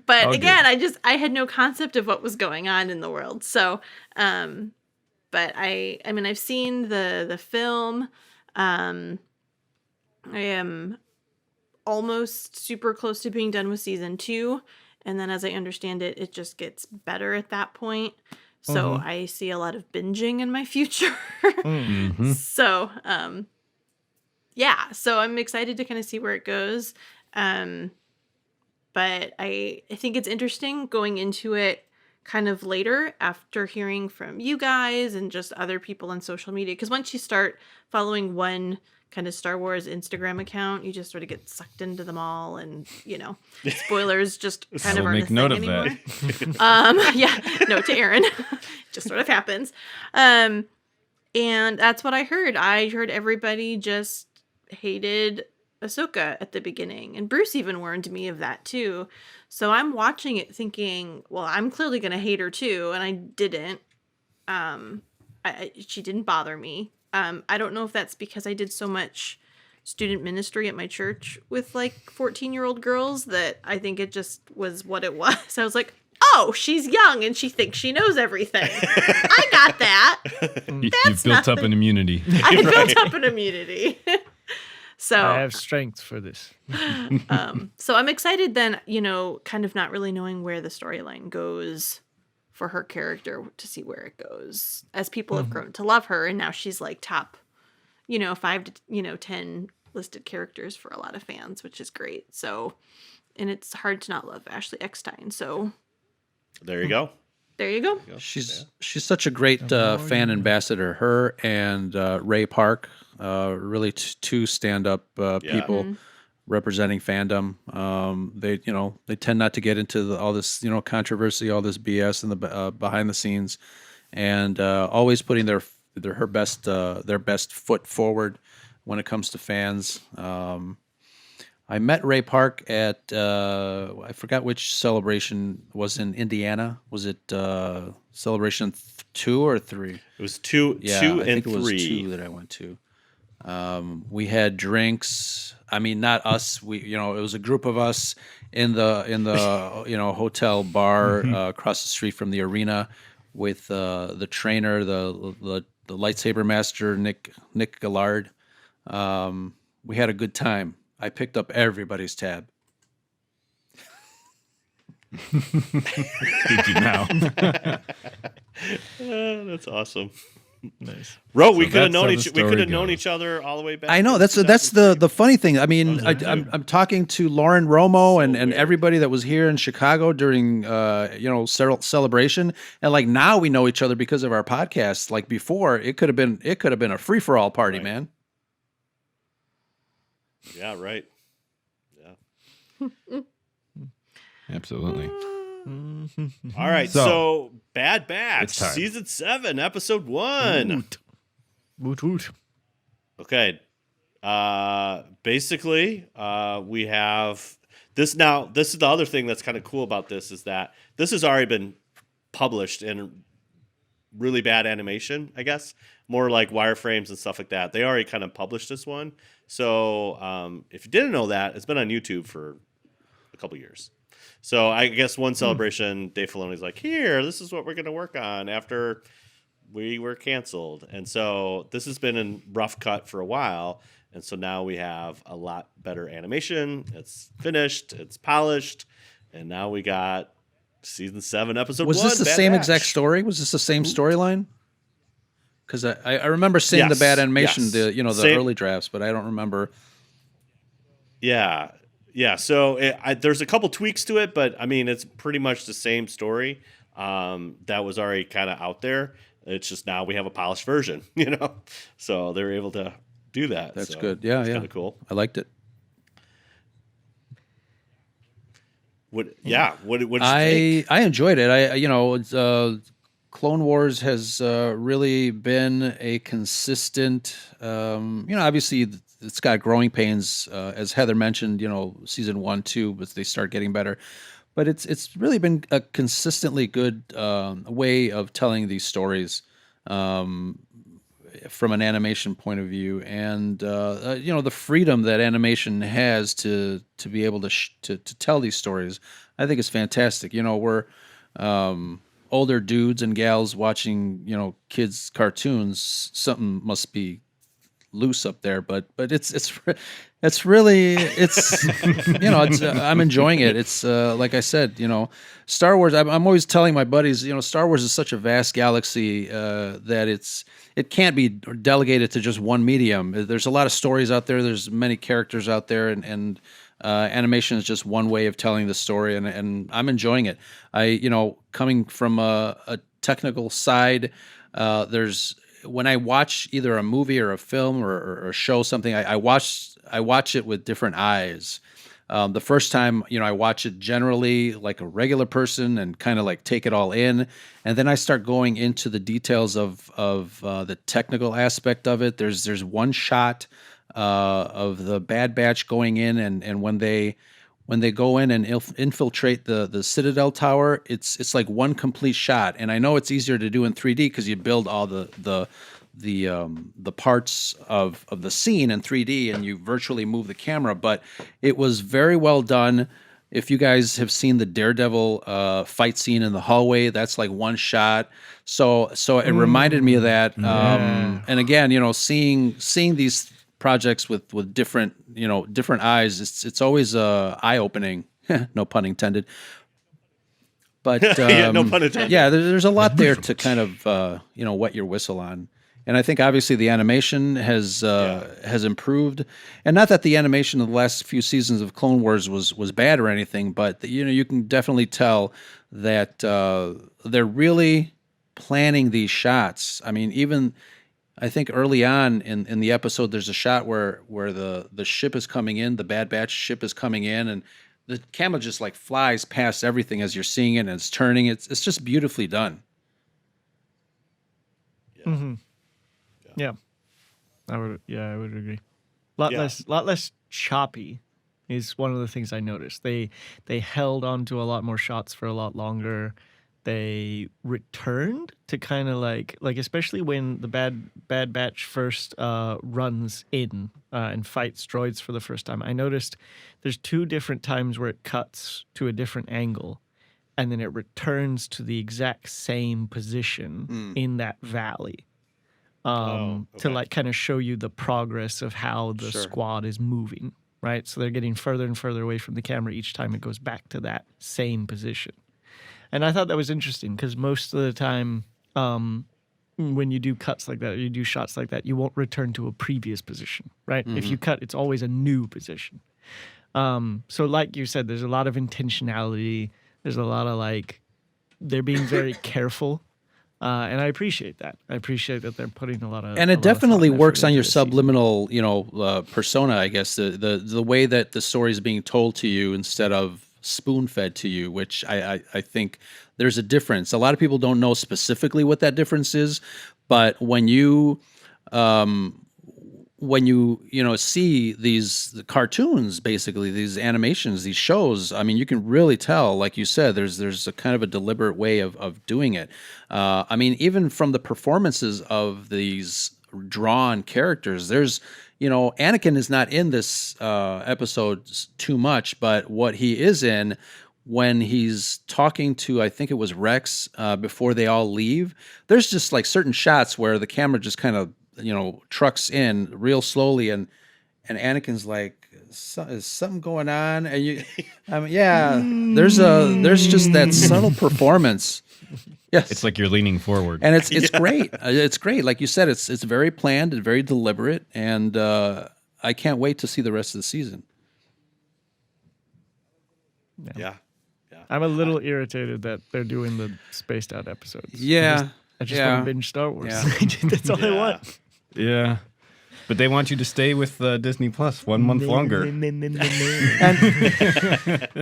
Speaker 2: But
Speaker 1: All
Speaker 2: again, I had no concept of what was going on in the world. So, but I mean, I've seen the film. I am almost super close to being done with season 2, and then as I understand it, it just gets better at that point. So I see a lot of binging in my future.
Speaker 1: Mhm.
Speaker 2: So, yeah, so I'm excited to kind of see where it goes. But I think it's interesting going into it kind of later after hearing from you guys and just other people on social media. Because once you start following one kind of Star Wars Instagram account, you just sort of get sucked into them all, and spoilers just kind
Speaker 1: I
Speaker 2: of
Speaker 1: will
Speaker 2: aren't
Speaker 1: make
Speaker 2: a
Speaker 1: note
Speaker 2: thing
Speaker 1: of
Speaker 2: anymore. Yeah, note to Aaron, just sort of happens. And that's what I heard. I heard everybody just hated Ahsoka at the beginning, and Bruce even warned me of that too. So I'm watching it thinking, well, I'm clearly gonna hate her too, and I didn't. She didn't bother me. I don't know if that's because I did so much student ministry at my church with like 14-year-old girls that I think it just was what it was. I was like, oh, she's young and she thinks she knows everything. I got that.
Speaker 1: You've built up an immunity.
Speaker 2: I had built up an immunity. So
Speaker 3: I have strength for this.
Speaker 2: so I'm excited then, kind of not really knowing where the storyline goes for her character, to see where it goes as people have grown to love her. And now she's like top, 5 to 10 listed characters for a lot of fans, which is great. So, and it's hard to not love Ashley Eckstein. So
Speaker 4: There you go.
Speaker 2: there you go.
Speaker 5: She's such a great fan ambassador. Her and Ray Park, really two stand-up people representing fandom. They tend not to get into all this controversy, all this BS in the behind the scenes, and always putting their best foot forward when it comes to fans. I met Ray Park at I forgot which celebration was in Indiana. Was it celebration 2 or 3?
Speaker 4: It was two
Speaker 5: Yeah,
Speaker 4: and
Speaker 5: I think it was
Speaker 4: 3.
Speaker 5: 2 that I went to. We had drinks. I mean, not us. It was a group of us in the hotel bar across the street from the arena with the trainer, the lightsaber master, Nick Gillard. We had a good time. I picked up everybody's tab.
Speaker 1: Did you now?
Speaker 4: That's awesome.
Speaker 3: Nice.
Speaker 4: Ro, we
Speaker 1: So
Speaker 4: could have
Speaker 1: that's
Speaker 4: known
Speaker 1: how
Speaker 4: each
Speaker 1: the
Speaker 4: we could
Speaker 1: story
Speaker 4: have known
Speaker 1: goes.
Speaker 4: each other all the way back.
Speaker 5: I know
Speaker 4: in
Speaker 5: that's
Speaker 4: 2003.
Speaker 5: the funny thing. I mean,
Speaker 4: Those are
Speaker 5: I'm talking to Lauren Romo and
Speaker 4: weird.
Speaker 5: everybody that was here in Chicago during celebration, and like now we know each other because of our podcast. Like before, it could have been a free for all party,
Speaker 4: Right.
Speaker 5: man.
Speaker 4: Yeah, right. Yeah.
Speaker 1: Absolutely.
Speaker 4: All right.
Speaker 1: So,
Speaker 4: So, Bad Batch,
Speaker 1: it's time.
Speaker 4: season 7, episode 1.
Speaker 3: Woot woot.
Speaker 4: Okay. Basically, we have this now. This is the other thing that's kind of cool about this is that this has already been published in really bad animation, I guess. More like wireframes and stuff like that. They already kind of published this one. So if you didn't know that, it's been on YouTube for a couple years. So I guess one celebration, Dave Filoni's like, here, this is what we're going to work on after we were canceled. And so this has been in rough cut for a while. And so now we have a lot better animation. It's finished. It's polished. And now we got season 7, episode 1.
Speaker 5: Was this the
Speaker 4: Bad
Speaker 5: same
Speaker 4: Batch.
Speaker 5: exact story? Was this the same storyline? Because I remember seeing the
Speaker 4: Yes,
Speaker 5: bad animation,
Speaker 4: yes.
Speaker 5: the
Speaker 4: Same-
Speaker 5: early drafts, but I don't remember.
Speaker 4: Yeah. Yeah. So there's a couple tweaks to it, but I mean, it's pretty much the same story that was already kind of out there. It's just now we have a polished version, So they're able to do that.
Speaker 5: That's
Speaker 4: So
Speaker 5: good. Yeah,
Speaker 4: it's
Speaker 5: yeah.
Speaker 4: kind of cool.
Speaker 5: I liked it.
Speaker 4: What did you think?
Speaker 5: I enjoyed it. Clone Wars has really been a consistent. Obviously it's got growing pains, as Heather mentioned. Season 1, 2, but they start getting better. But it's really been a consistently good way of telling these stories. from an animation point of view, and the freedom that animation has to be able to tell these stories, I think is fantastic. We're older dudes and gals watching kids cartoons. Something must be loose up there, but it's really I'm enjoying it. It's like I said, Star Wars. I'm always telling my buddies, Star Wars is such a vast galaxy that it can't be delegated to just one medium. There's a lot of stories out there. There's many characters out there, and animation is just one way of telling the story, and I'm enjoying it. Coming from a technical side, when I watch either a movie or a film or a show, something, I watch it with different eyes. The first time, I watch it generally like a regular person and kind of like take it all in, and then I start going into the details of the technical aspect of it. There's one shot of the Bad Batch going in, and when they go in and infiltrate the Citadel Tower, it's like one complete shot. And I know it's easier to do in 3D because you build all the parts of the scene in 3D and you virtually move the camera. But it was very well done. If you guys have seen the Daredevil fight scene in the hallway, that's like one shot. So it reminded me of that. And again, seeing these projects with different eyes, it's always eye opening. No pun intended. But
Speaker 4: no pun intended.
Speaker 5: Yeah, there's a lot there to kind of wet your whistle on. And I think obviously the animation has improved, and not that the animation of the last few seasons of Clone Wars was bad or anything, but you can definitely tell that they're really planning these shots. I mean, even I think early on in the episode, there's a shot where the ship is coming in, the Bad Batch ship is coming in, and the camera just like flies past everything as you're seeing it, and it's turning. It's just beautifully done.
Speaker 3: Mm-hmm. Yeah, I would agree. Lot less choppy is one of the things I noticed. They held on to a lot more shots for a lot longer. They returned to kind of like especially when the Bad Batch first runs in and fights droids for the first time. I noticed there's 2 different times where it cuts to a different angle, and then it returns to the exact same position in that valley. To like kind of show you the progress of how the squad is moving, right? So they're getting further and further away from the camera each time it goes back to that same position. And I thought that was interesting because most of the time when you do cuts like that, or you do shots like that, you won't return to a previous position, right? Mm-hmm. If you cut, it's always a new position. So like you said, there's a lot of intentionality. There's a lot of like, they're being very careful. And I appreciate that. I appreciate that they're putting a lot of,
Speaker 5: and it definitely works on your subliminal, persona. I guess the way that the story is being told to you instead of spoon-fed to you, which I think there's a difference. A lot of people don't know specifically what that difference is, but when you see the cartoons, basically these animations, these shows, I mean, you can really tell, like you said, there's a kind of a deliberate way of doing it. I mean, even from the performances of these drawn characters, there's, Anakin is not in this episode too much, but what he is in when he's talking to, I think it was Rex, before they all leave, there's just like certain shots where the camera just kind of trucks in real slowly, and Anakin's like, is something going on? And there's just that subtle performance. Yes,
Speaker 1: it's like you're leaning forward,
Speaker 5: and it's great. It's great, like you said. It's very planned and very deliberate, and I can't wait to see the rest of the season.
Speaker 4: Yeah.
Speaker 3: I'm a little irritated that they're doing the spaced out episodes.
Speaker 5: Yeah.
Speaker 3: I just want to binge Star Wars.
Speaker 5: Yeah.
Speaker 3: That's all I want.
Speaker 1: Yeah. But they want you to stay with Disney Plus 1 month longer.
Speaker 3: And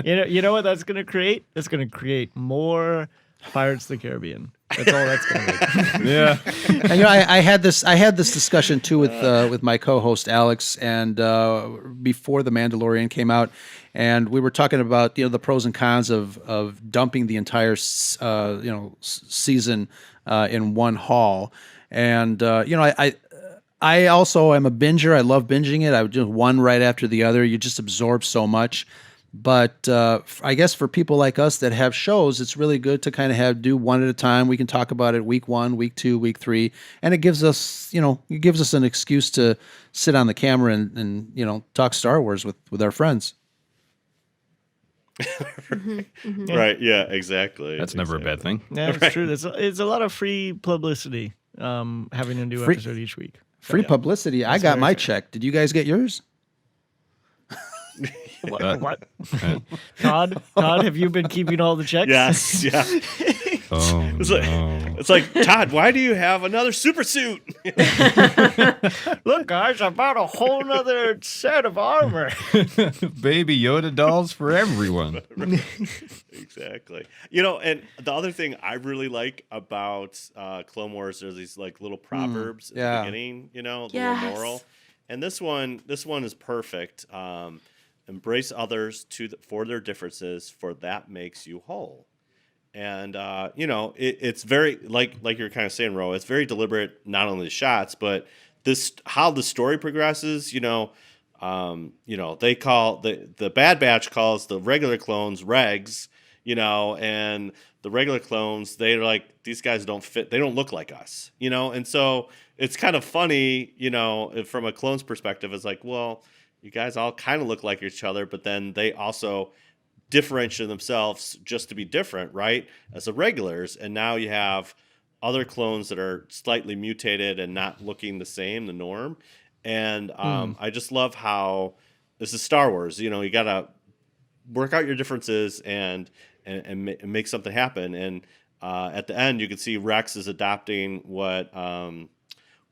Speaker 3: you know what that's going to create? That's going to create more Pirates of the Caribbean. That's all that's going to make.
Speaker 1: Yeah.
Speaker 5: And I had this discussion too with my co-host Alex, and before The Mandalorian came out, and we were talking about the pros and cons of dumping the entire season in one haul. And I also am a binger. I love binging it. I would just one right after the other. You just absorb so much. But I guess for people like us that have shows, it's really good to kind of do one at a time. We can talk about it week 1, week 2, week 3, and it gives us, an excuse to sit on the camera and talk Star Wars with our friends.
Speaker 4: Right. Yeah, exactly.
Speaker 1: That's never a bad thing.
Speaker 3: Yeah, it's true. It's a lot of free publicity having a new episode each week.
Speaker 5: Free publicity. I got my check. Did you guys get yours?
Speaker 3: What? Todd, have you been keeping all the checks?
Speaker 4: Yes. Yeah.
Speaker 1: Oh,
Speaker 4: It's like, Todd, why do you have another super suit?
Speaker 3: Look, guys, I bought a whole nother set of armor.
Speaker 1: Baby Yoda dolls for everyone.
Speaker 4: Exactly. And the other thing I really like about Clone Wars, there's these like little proverbs at the beginning, the little moral. And this one is perfect. Embrace others for their differences, for that makes you whole. And it's very like you're kind of saying, Ro. It's very deliberate, not only the shots, but how the story progresses. They call the Bad Batch calls the regular clones regs, and the regular clones, they're like, these guys don't fit. They don't look like us, And so it's kind of funny, from a clone's perspective. It's like, well, you guys all kind of look like each other, but then they also differentiate themselves just to be different, right? As the regulars. And now you have other clones that are slightly mutated and not looking the same, the norm. And I just love how this is Star Wars. You got to work out your differences and make something happen. And at the end, you can see Rex is adopting what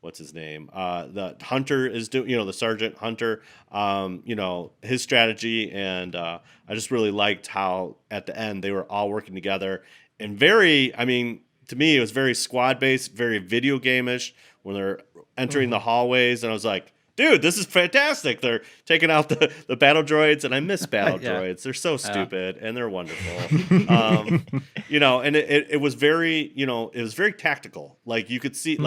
Speaker 4: what's his name? The Hunter is doing, the Sergeant Hunter, his strategy. And I just really liked how at the end they were all working together and to me, it was very squad based, very video game-ish when they're entering the hallways. And I was like, dude, this is fantastic. They're taking out the battle droids, and I miss battle droids. They're so stupid and they're wonderful. And it was very, it was very tactical. Like you could see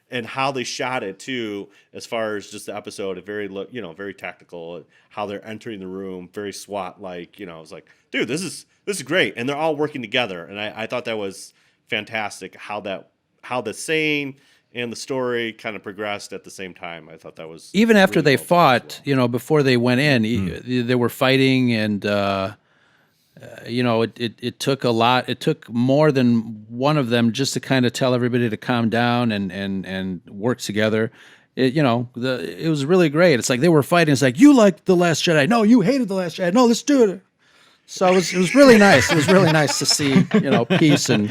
Speaker 4: and how they shot it too, as far as just the episode, very tactical, how they're entering the room, very SWAT like, I was like, dude, this is great. And they're all working together. And I thought that was fantastic how the saying and the story kind of progressed at the same time. I thought that was
Speaker 5: even after
Speaker 4: really
Speaker 5: they fought, before they went in, they were fighting, and it took a lot. It took more than one of them just to kind of tell everybody to calm down and work together. It was really great. It's like they were fighting. It's like, you liked The Last Jedi. No, you hated The Last Jedi. No, let's do it. So it was really nice. It was really nice to see, peace and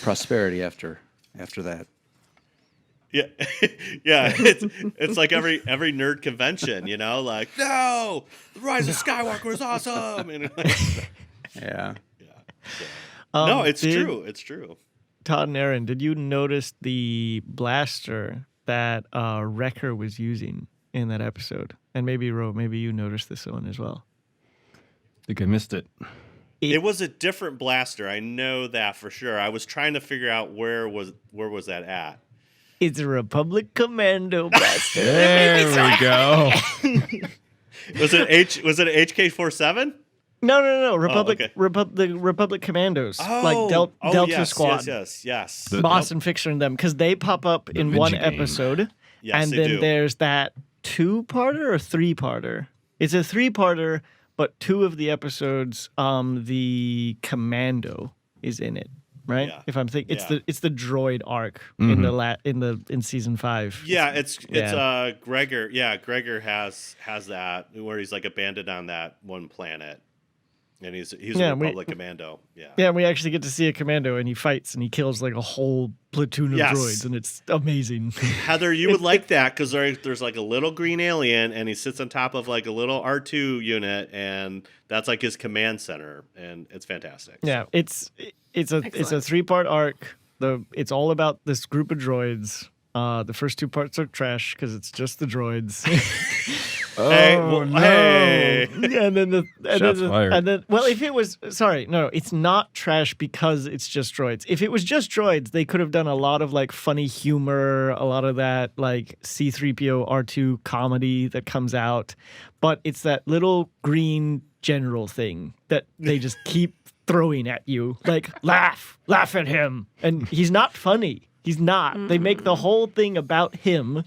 Speaker 5: prosperity after that.
Speaker 4: Yeah, yeah. It's like every nerd convention, like, no, the Rise of Skywalker is awesome.
Speaker 5: Yeah.
Speaker 4: No, it's true. It's true.
Speaker 3: Todd and Aaron, did you notice the blaster that Wrecker was using in that episode? And maybe Ro, maybe you noticed this one as well.
Speaker 1: I think I missed it.
Speaker 4: It was a different blaster. I know that for sure. I was trying to figure out where was that at.
Speaker 3: It's a Republic Commando blaster.
Speaker 1: There we go.
Speaker 4: Was it HK-47?
Speaker 3: No. Republic,
Speaker 4: okay.
Speaker 3: the Republic Commandos,
Speaker 4: Oh,
Speaker 3: like Delta
Speaker 4: yes,
Speaker 3: Squad.
Speaker 4: Yes.
Speaker 3: Boston fixing them because they pop up in one
Speaker 1: Vinci game.
Speaker 3: episode,
Speaker 4: Yes,
Speaker 3: and
Speaker 4: they
Speaker 3: then
Speaker 4: do.
Speaker 3: there's that 2-parter or 3-parter. It's a 3-parter, but 2 of the episodes, the Commando is in it, right?
Speaker 4: Yeah.
Speaker 3: If I'm thinking,
Speaker 4: Yeah.
Speaker 3: it's the droid arc in season 5.
Speaker 4: Yeah, it's Gregor. Yeah, Gregor has that where he's like abandoned on that one planet, and he's a Republic Commando. Yeah.
Speaker 3: Yeah, we actually get to see a commando, and he fights, and he kills like a whole platoon of
Speaker 4: Yes.
Speaker 3: droids, and it's amazing.
Speaker 4: Heather, you would like that because there's like a little green alien, and he sits on top of like a little R2 unit, and that's like his command center, and it's fantastic.
Speaker 3: Yeah, it's a 3-part arc. It's all about this group of droids. The first 2 parts are trash because it's just the droids.
Speaker 4: Hey,
Speaker 3: And then
Speaker 1: Shots fired.
Speaker 3: And then, well, if it was, sorry, no, it's not trash because it's just droids. If it was just droids, they could have done a lot of like funny humor, a lot of that like C-3PO R2 comedy that comes out. But it's that little green general thing that they just keep throwing at you. Like, laugh at him. And he's not funny. He's not. They make the whole thing about him.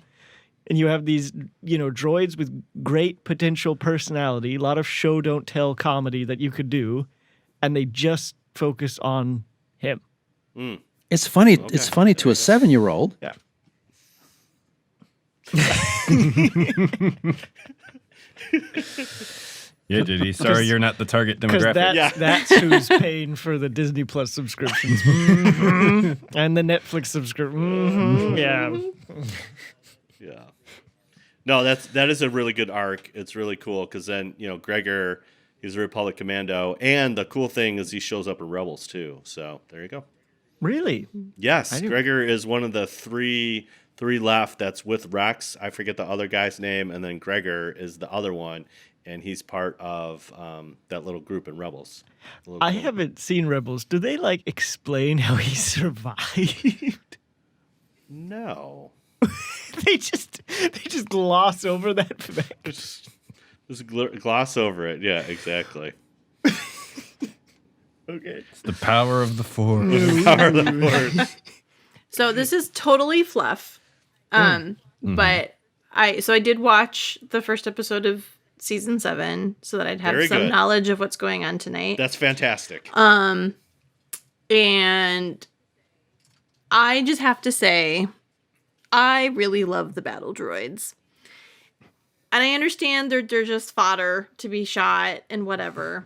Speaker 3: And you have these, droids with great potential personality, a lot of show don't tell comedy that you could do, and they just focus on him.
Speaker 5: It's funny. It's funny to a 7-year-old.
Speaker 3: Yeah.
Speaker 1: Yeah, Diddy. Sorry, you're not the target
Speaker 3: Because
Speaker 1: demographic.
Speaker 3: that's who's paying for the Disney Plus subscriptions. Mhm. And the Netflix subscription. Yeah.
Speaker 4: Yeah. No, that is a really good arc. It's really cool because then, Gregor, he's a Republic commando. And the cool thing is he shows up in Rebels too. So there you go.
Speaker 3: Really?
Speaker 4: Yes, Gregor is one of the three left that's with Rex. I forget the other guy's name. And then Gregor is the other one. And he's part of that little group in Rebels.
Speaker 3: I haven't seen Rebels. Do they explain how he survived?
Speaker 4: No.
Speaker 3: They just gloss over that fact.
Speaker 4: Just gloss over it. Yeah, exactly.
Speaker 3: Okay.
Speaker 1: It's the power of the Force.
Speaker 4: Power of the Force.
Speaker 2: So this is totally fluff. But I did watch the first episode of season 7 so that I'd have
Speaker 4: Very
Speaker 2: some
Speaker 4: good.
Speaker 2: knowledge of what's going on tonight.
Speaker 4: That's fantastic.
Speaker 2: And I just have to say, I really love the battle droids. And I understand they're just fodder to be shot and whatever.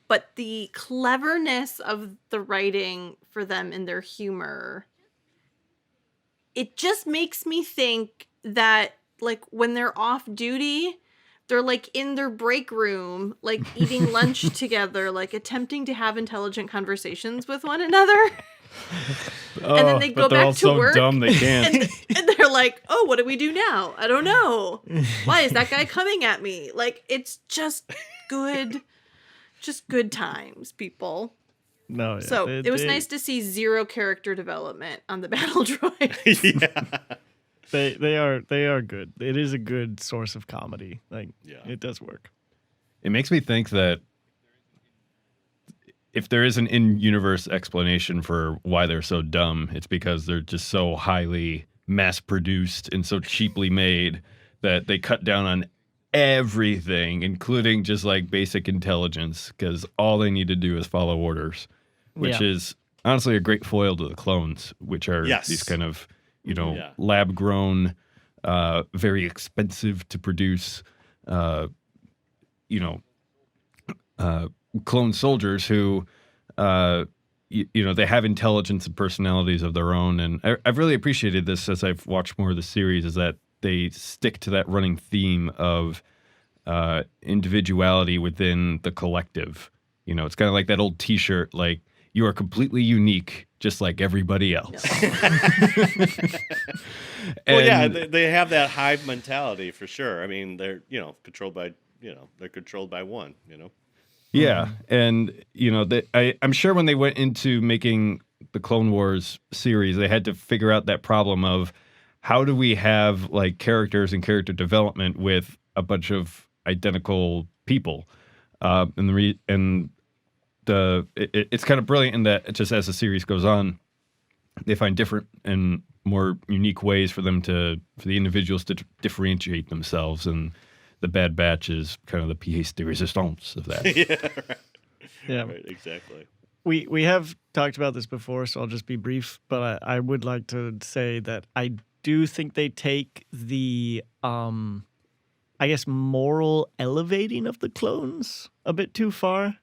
Speaker 2: But the cleverness of the writing for them and their humor, it just makes me think that when they're off duty, they're in their break room, eating lunch together, attempting to have intelligent conversations with one another. And then they go
Speaker 1: they're
Speaker 2: back
Speaker 1: all
Speaker 2: to
Speaker 1: so
Speaker 2: work.
Speaker 1: dumb they can't.
Speaker 2: And they're like, oh, what do we do now? I don't know. Why is that guy coming at me? It's just good times, people.
Speaker 3: No, yeah,
Speaker 2: So it was nice to see zero character development on the battle droid.
Speaker 4: Yeah.
Speaker 3: They are good. It is a good source of comedy. It does work.
Speaker 1: It makes me think that if there is an in-universe explanation for why they're so dumb, it's because they're just so highly mass-produced and so cheaply made that they cut down on everything, including just basic intelligence, because all they need to do is follow orders, which is honestly a great foil to the clones, which are these kind of, lab-grown, very expensive to produce, clone soldiers who, they have intelligence and personalities of their own. And I've really appreciated this as I've watched more of the series, is that they stick to that running theme of individuality within the collective. It's kind of like that old T-shirt, you are completely unique, just like everybody else.
Speaker 4: Well, yeah, they have that hive mentality for sure. I mean, they're controlled by they're controlled by one.
Speaker 1: Yeah, and I'm sure when they went into making the Clone Wars series, they had to figure out that problem of how do we have characters and character development with a bunch of identical people, it's kind of brilliant in that just as the series goes on, they find different and more unique ways for the individuals to differentiate themselves, and the Bad Batch is kind of the pièce de résistance of that.
Speaker 4: Yeah, right.
Speaker 3: Yeah,
Speaker 4: Right, exactly.
Speaker 3: We have talked about this before, so I'll just be brief. But I would like to say that I do think they take the moral elevating of the clones a bit too far.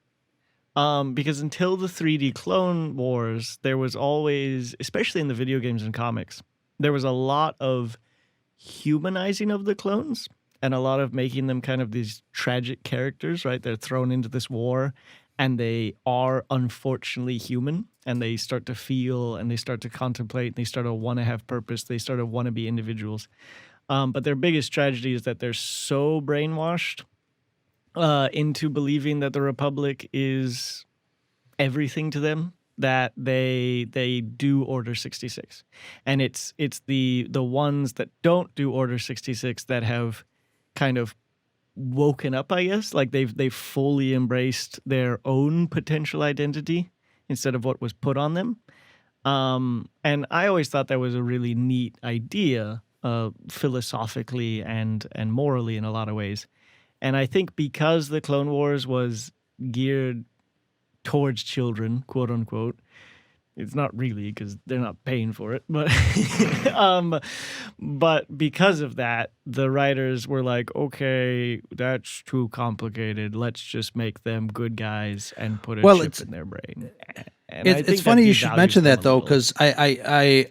Speaker 3: Because until the 3D Clone Wars, there was always, especially in the video games and comics, there was a lot of humanizing of the clones and a lot of making them kind of these tragic characters, right? They're thrown into this war and they are unfortunately human, and they start to feel and they start to contemplate and they start to want to have purpose. They start to want to be individuals. But their biggest tragedy is that they're so brainwashed into believing that the Republic is everything to them, that they do Order 66, and it's the ones that don't do Order 66 that have kind of woken up, I guess. Like they've fully embraced their own potential identity instead of what was put on them. And I always thought that was a really neat idea, philosophically and morally in a lot of ways. And I think because the Clone Wars was geared towards children, quote unquote, it's not really because they're not paying for it, but but because of that, the writers were like, okay, that's too complicated. Let's just make them good guys and put a chip in their brain. And I think
Speaker 5: It's
Speaker 3: that
Speaker 5: funny you should
Speaker 3: devalues
Speaker 5: mention
Speaker 3: them
Speaker 5: that
Speaker 3: a
Speaker 5: though,
Speaker 3: little.
Speaker 5: because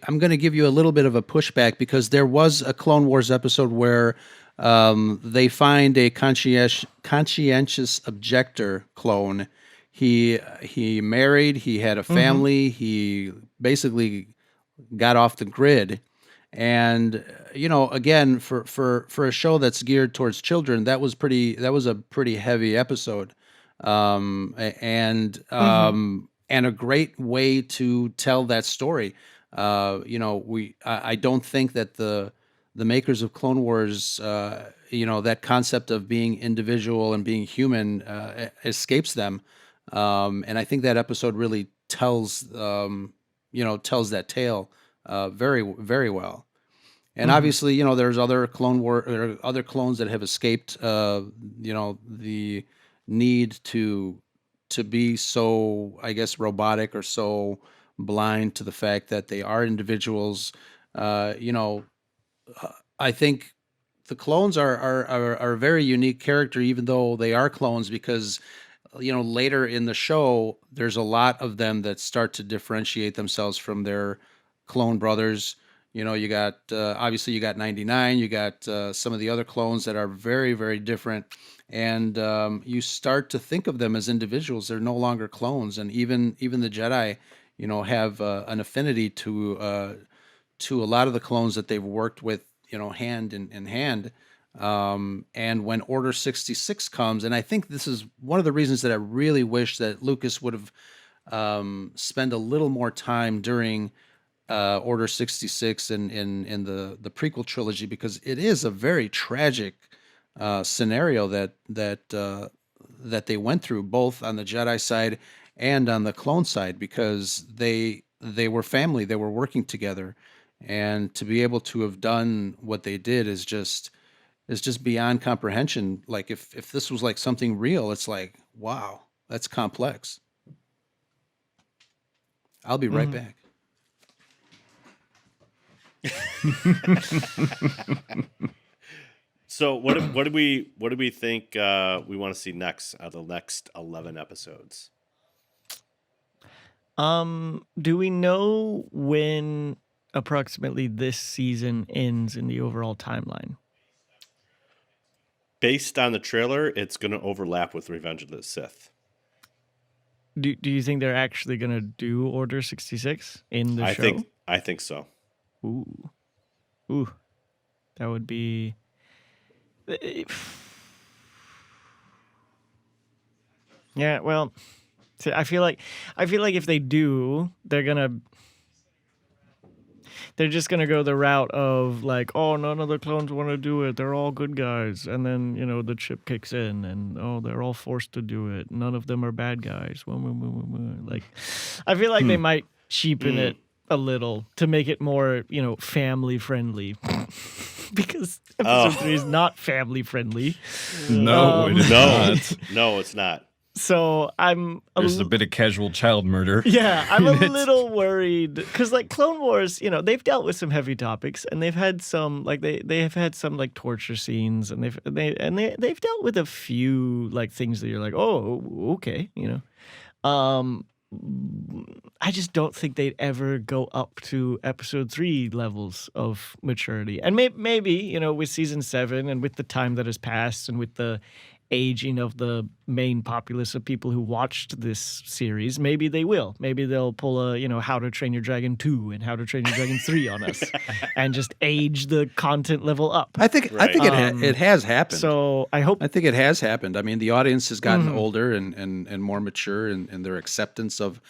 Speaker 5: I'm going to give you a little bit of a pushback because there was a Clone Wars episode where they find a conscientious objector clone. He married, he had a family, he basically got off the grid. And again, for a show that's geared towards children, that was a pretty heavy episode. And a great way to tell that story. I don't think that the makers of Clone Wars, that concept of being individual and being human escapes them. And I think that episode really tells that tale very, very well. And obviously, there's other there are other clones that have escaped, the need to be so, I guess, robotic or so blind to the fact that they are individuals. I think the clones are a very unique character, even though they are clones, because later in the show, there's a lot of them that start to differentiate themselves from their clone brothers. You got obviously you got 99, you got some of the other clones that are very, very different, and you start to think of them as individuals. They're no longer clones, and even the Jedi, have an affinity to a lot of the clones that they've worked with, hand in hand. And when Order 66 comes, and I think this is one of the reasons that I really wish that Lucas would have spent a little more time during Order 66 in the prequel trilogy, because it is a very tragic scenario that they went through, both on the Jedi side and on the clone side, because they were family, they were working together, and to be able to have done what they did is just beyond comprehension. Like if this was like something real, it's like, wow, that's complex. I'll be right back.
Speaker 4: So what do we think we want to see next out of the next 11 episodes?
Speaker 3: Do we know when approximately this season ends in the overall timeline?
Speaker 4: Based on the trailer, it's going to overlap with Revenge of the Sith.
Speaker 3: Do you think they're actually going to do Order 66 in the show?
Speaker 4: I think so.
Speaker 3: Ooh, that would be. Yeah, well, see, I feel like if they do, they're just gonna go the route of like, oh, none of the clones want to do it. They're all good guys, and then the chip kicks in, and oh, they're all forced to do it. None of them are bad guys. Like, I feel like they might cheapen it a little to make it more, family friendly, because episode 3 is not family friendly.
Speaker 1: No, it is not.
Speaker 4: No, it's not.
Speaker 3: So
Speaker 1: There's a bit of casual child murder.
Speaker 3: Yeah, I'm a little worried because like Clone Wars, they've dealt with some heavy topics, and they've had some like they have had some like torture scenes, and they've dealt with a few like things that you're like, oh, okay, I just don't think they'd ever go up to episode 3 levels of maturity. And maybe with season 7 and with the time that has passed and with the aging of the main populace of people who watched this series, maybe they will. Maybe they'll pull a, How to Train Your Dragon 2 and How to Train Your Dragon 3 on us and just age the content level up.
Speaker 5: I think it has happened.
Speaker 3: So I think
Speaker 5: it has happened. I mean, the audience has gotten older and more mature in their acceptance of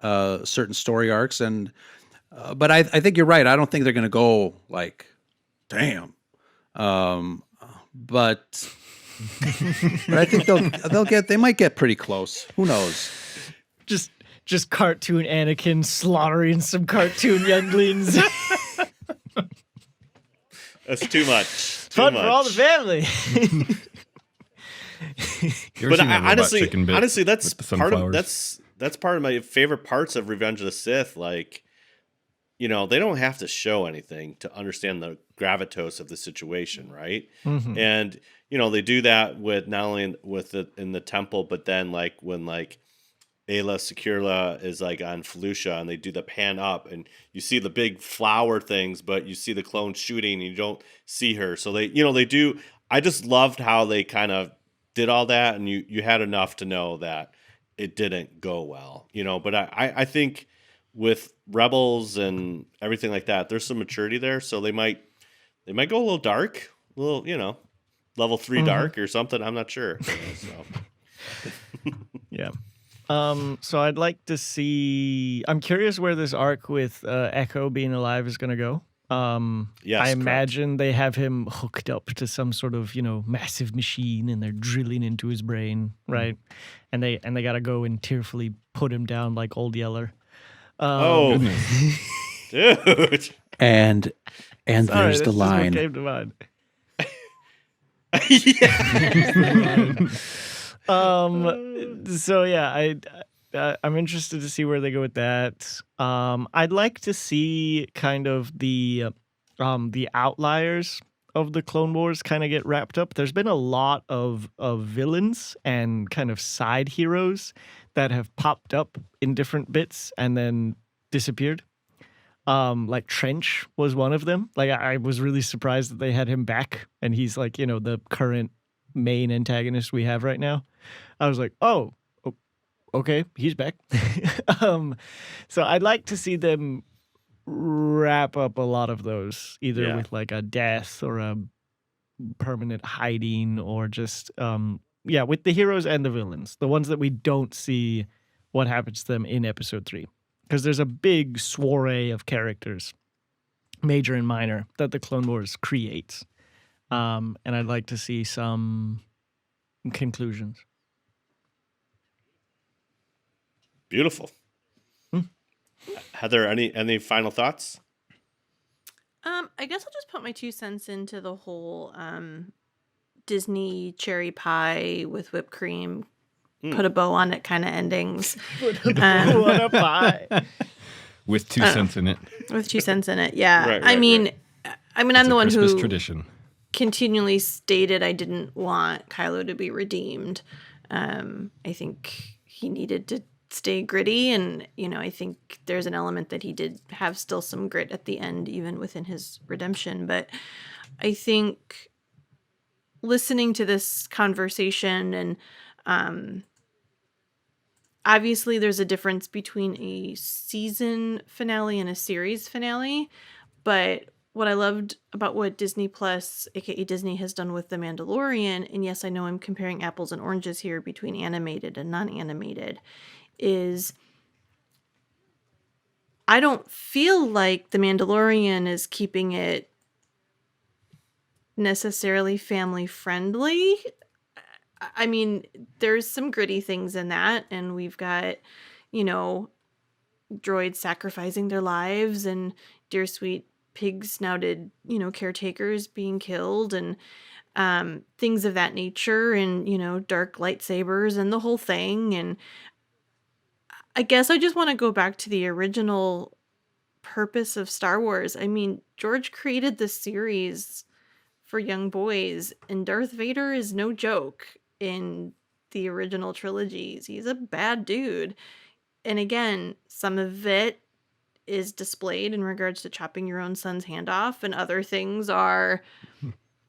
Speaker 5: certain story arcs. And but I think you're right. I don't think they're going to go like, damn. But I think they might get pretty close. Who knows?
Speaker 3: Just cartoon Anakin slaughtering some cartoon younglings.
Speaker 4: That's too much.
Speaker 3: Fun for all the family.
Speaker 4: But honestly, that's part of my favorite parts of Revenge of the Sith. Like, they don't have to show anything to understand the gravitas of the situation, right?
Speaker 3: Mm-hmm.
Speaker 4: And they do that with not only in the temple, but then like when like Ayla Secura is like on Felucia and they do the pan up and you see the big flower things, but you see the clone shooting and you don't see her. So they do. I just loved how they kind of did all that, and you had enough to know that it didn't go well, But I think with Rebels and everything like that, there's some maturity there, so they might go a little dark, a little level 3 dark or something. I'm not sure.
Speaker 3: Yeah. So I'd like to see. I'm curious where this arc with Echo being alive is going to go.
Speaker 4: Yes,
Speaker 3: I imagine they have him hooked up to some sort of massive machine, and they're drilling into his brain, right? And they got to go and tearfully put him down like Old Yeller.
Speaker 4: Oh, dude!
Speaker 5: And
Speaker 3: sorry,
Speaker 5: there's the line.
Speaker 3: What came to mind. So yeah, I'm interested to see where they go with that. I'd like to see kind of the outliers of the Clone Wars kind of get wrapped up. There's been a lot of villains and kind of side heroes that have popped up in different bits and then disappeared. Like Trench was one of them. Like I was really surprised that they had him back, and he's like, the current main antagonist we have right now. I was like, oh, okay, he's back. So I'd like to see them wrap up a lot of those, either with like a death or a permanent hiding, or just with the heroes and the villains, the ones that we don't see what happens to them in episode 3. Because there's a big soiree of characters, major and minor, that the Clone Wars creates. And I'd like to see some conclusions.
Speaker 4: Beautiful. Heather, any final thoughts?
Speaker 2: I guess I'll just put my 2 cents into the whole Disney cherry pie with whipped cream, put a bow on it kind of endings.
Speaker 3: Put a bow on a pie.
Speaker 1: With 2 cents in it.
Speaker 2: With 2 cents in it, yeah.
Speaker 4: Right,
Speaker 2: I mean, I'm the one
Speaker 1: Christmas
Speaker 2: who
Speaker 1: tradition.
Speaker 2: continually stated I didn't want Kylo to be redeemed. I think he needed to stay gritty, and I think there's an element that he did have still some grit at the end, even within his redemption. But I think listening to this conversation, and obviously there's a difference between a season finale and a series finale, but what I loved about what Disney Plus, aka Disney, has done with The Mandalorian, and yes, I know I'm comparing apples and oranges here between animated and non-animated, is I don't feel like The Mandalorian is keeping it necessarily family friendly. I mean, there's some gritty things in that, and we've got, droids sacrificing their lives and dear sweet pig-snouted, caretakers being killed, and things of that nature, and, dark lightsabers and the whole thing. And I guess I just want to go back to the original purpose of Star Wars. I mean, George created this series for young boys, and Darth Vader is no joke in the original trilogies. He's a bad dude. And again, some of it is displayed in regards to chopping your own son's hand off, and other things are,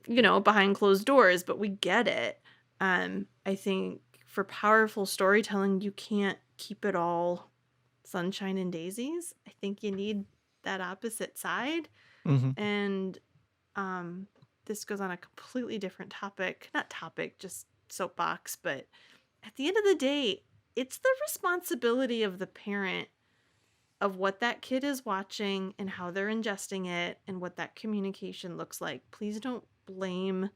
Speaker 2: behind closed doors, but we get it. I think for powerful storytelling, you can't keep it all sunshine and daisies. I think you need that opposite side.
Speaker 3: Mm-hmm.
Speaker 2: And this goes on a completely different topic. Not topic, just soapbox. But at the end of the day, it's the responsibility of the parent of what that kid is watching and how they're ingesting it and what that communication looks like. Please don't blame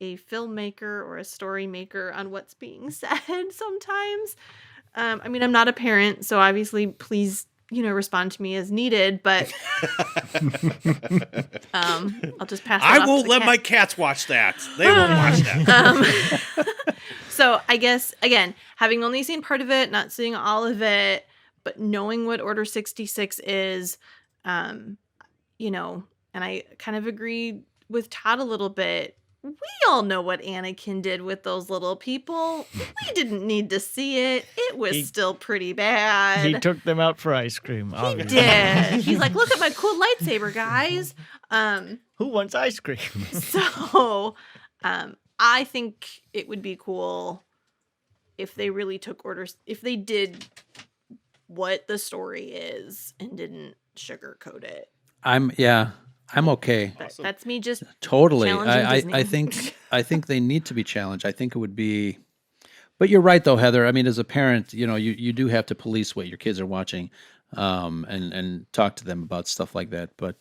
Speaker 2: a filmmaker or a story maker on what's being said sometimes. I mean, I'm not a parent, so obviously please, respond to me as needed, but I'll just pass it
Speaker 4: I
Speaker 2: off
Speaker 4: won't
Speaker 2: to the
Speaker 4: let
Speaker 2: cat.
Speaker 4: my cats watch that. They won't watch that.
Speaker 2: So I guess, again, having only seen part of it, not seeing all of it, but knowing what Order 66 is, and I kind of agree with Todd a little bit. We all know what Anakin did with those little people. We didn't need to see it. It was still pretty bad.
Speaker 3: He took them out for ice cream.
Speaker 2: He
Speaker 3: Obviously.
Speaker 2: did. He's like, look at my cool lightsaber, guys.
Speaker 3: Who wants ice cream?
Speaker 2: So I think it would be cool if they really took orders, if they did what the story is and didn't sugarcoat it.
Speaker 5: I'm okay.
Speaker 4: Awesome.
Speaker 2: That's me just
Speaker 5: Totally.
Speaker 2: challenging
Speaker 5: I
Speaker 2: Disney.
Speaker 5: I think they need to be challenged. I think it would be, but you're right though, Heather. I mean, as a parent, you do have to police what your kids are watching, and talk to them about stuff like that. But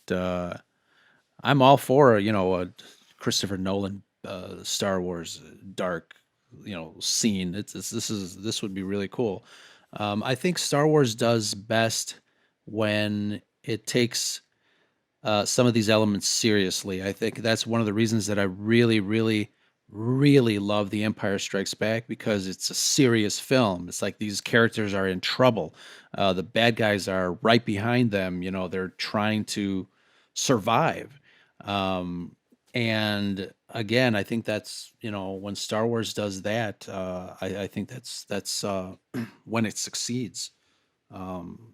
Speaker 5: I'm all for a Christopher Nolan Star Wars dark scene. This would be really cool. I think Star Wars does best when it takes some of these elements seriously. I think that's one of the reasons that I really, really, really love The Empire Strikes Back, because it's a serious film. It's like these characters are in trouble. The bad guys are right behind them. They're trying to survive. And again, I think that's, when Star Wars does that, I think that's when it succeeds.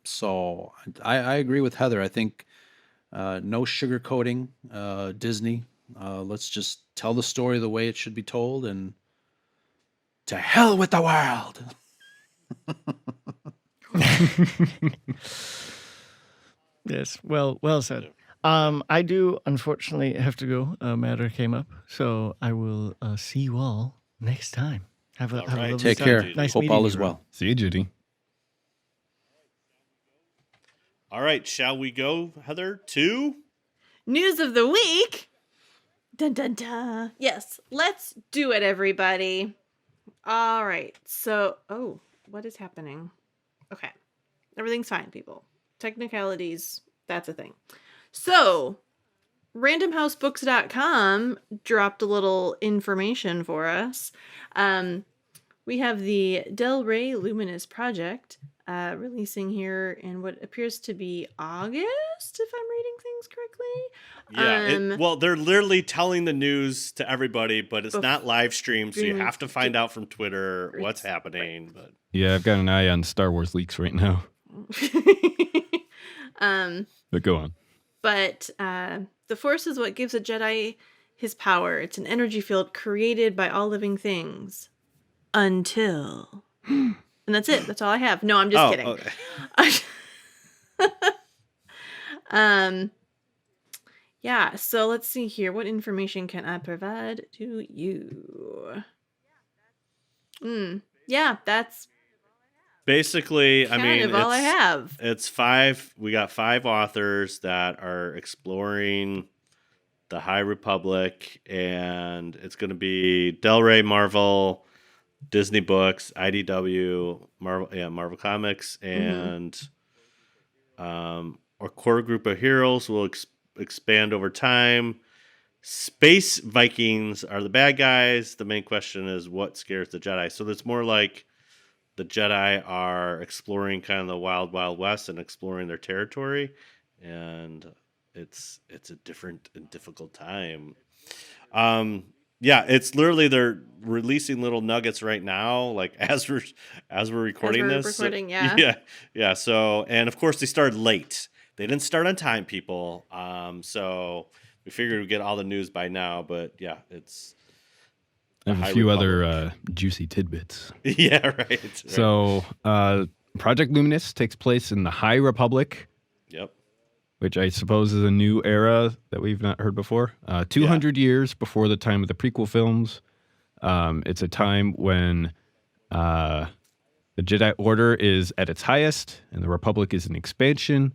Speaker 5: So I agree with Heather. I think no sugarcoating, Disney. Let's just tell the story the way it should be told, and to hell with the world.
Speaker 3: Yes, well said. I do unfortunately have to go. A matter came up, so I will see you all next time. Have a
Speaker 4: All right.
Speaker 3: lovely
Speaker 5: Take
Speaker 3: time.
Speaker 5: care.
Speaker 3: Nice
Speaker 5: Hope
Speaker 3: meeting
Speaker 5: all
Speaker 3: you,
Speaker 5: is
Speaker 3: Ron.
Speaker 5: well.
Speaker 1: See you, Judy.
Speaker 4: All right, shall we go, Heather, to
Speaker 2: News of the week. Dun dun dun. Yes, let's do it, everybody. All right. So, what is happening? Okay. Everything's fine, people. Technicalities, that's a thing. So, randomhousebooks.com dropped a little information for us. We have the Del Rey Luminous project releasing here in what appears to be August, if I'm reading things correctly.
Speaker 4: well, they're literally telling the news to everybody, but it's not live streamed, so you have to find out from Twitter what's happening. But
Speaker 1: Yeah, I've got an eye on Star Wars leaks right now. But go on.
Speaker 2: But the Force is what gives a Jedi his power. It's an energy field created by all living things. Until. And that's it. That's all I have. No, I'm just kidding.
Speaker 4: Okay.
Speaker 2: Yeah, so let's see here. What information can I provide to you? Yeah, that's
Speaker 4: Basically, I
Speaker 2: kind
Speaker 4: mean,
Speaker 2: of all I have.
Speaker 4: It's 5. We got 5 authors that are exploring the High Republic, and it's going to be Del Rey, Marvel, Disney Books, IDW, Marvel Comics, and our core group of heroes will expand over time. Space Vikings are the bad guys. The main question is what scares the Jedi. So it's more like the Jedi are exploring kind of the wild, wild west and exploring their territory, and it's a different and difficult time. It's literally they're releasing little nuggets right now, like as we're recording this. Yeah. So, and of course they started late. They didn't start on time, people. So we figured we'd get all the news by now, but yeah,
Speaker 1: I have a
Speaker 4: High
Speaker 1: few
Speaker 4: Republic.
Speaker 1: other juicy tidbits.
Speaker 4: Yeah, right.
Speaker 1: So, Project Luminous takes place in the High Republic,
Speaker 4: Yep.
Speaker 1: which I suppose is a new era that we've not heard before. 200 years before the time of the prequel films. It's a time when the Jedi Order is at its highest and the Republic is in expansion.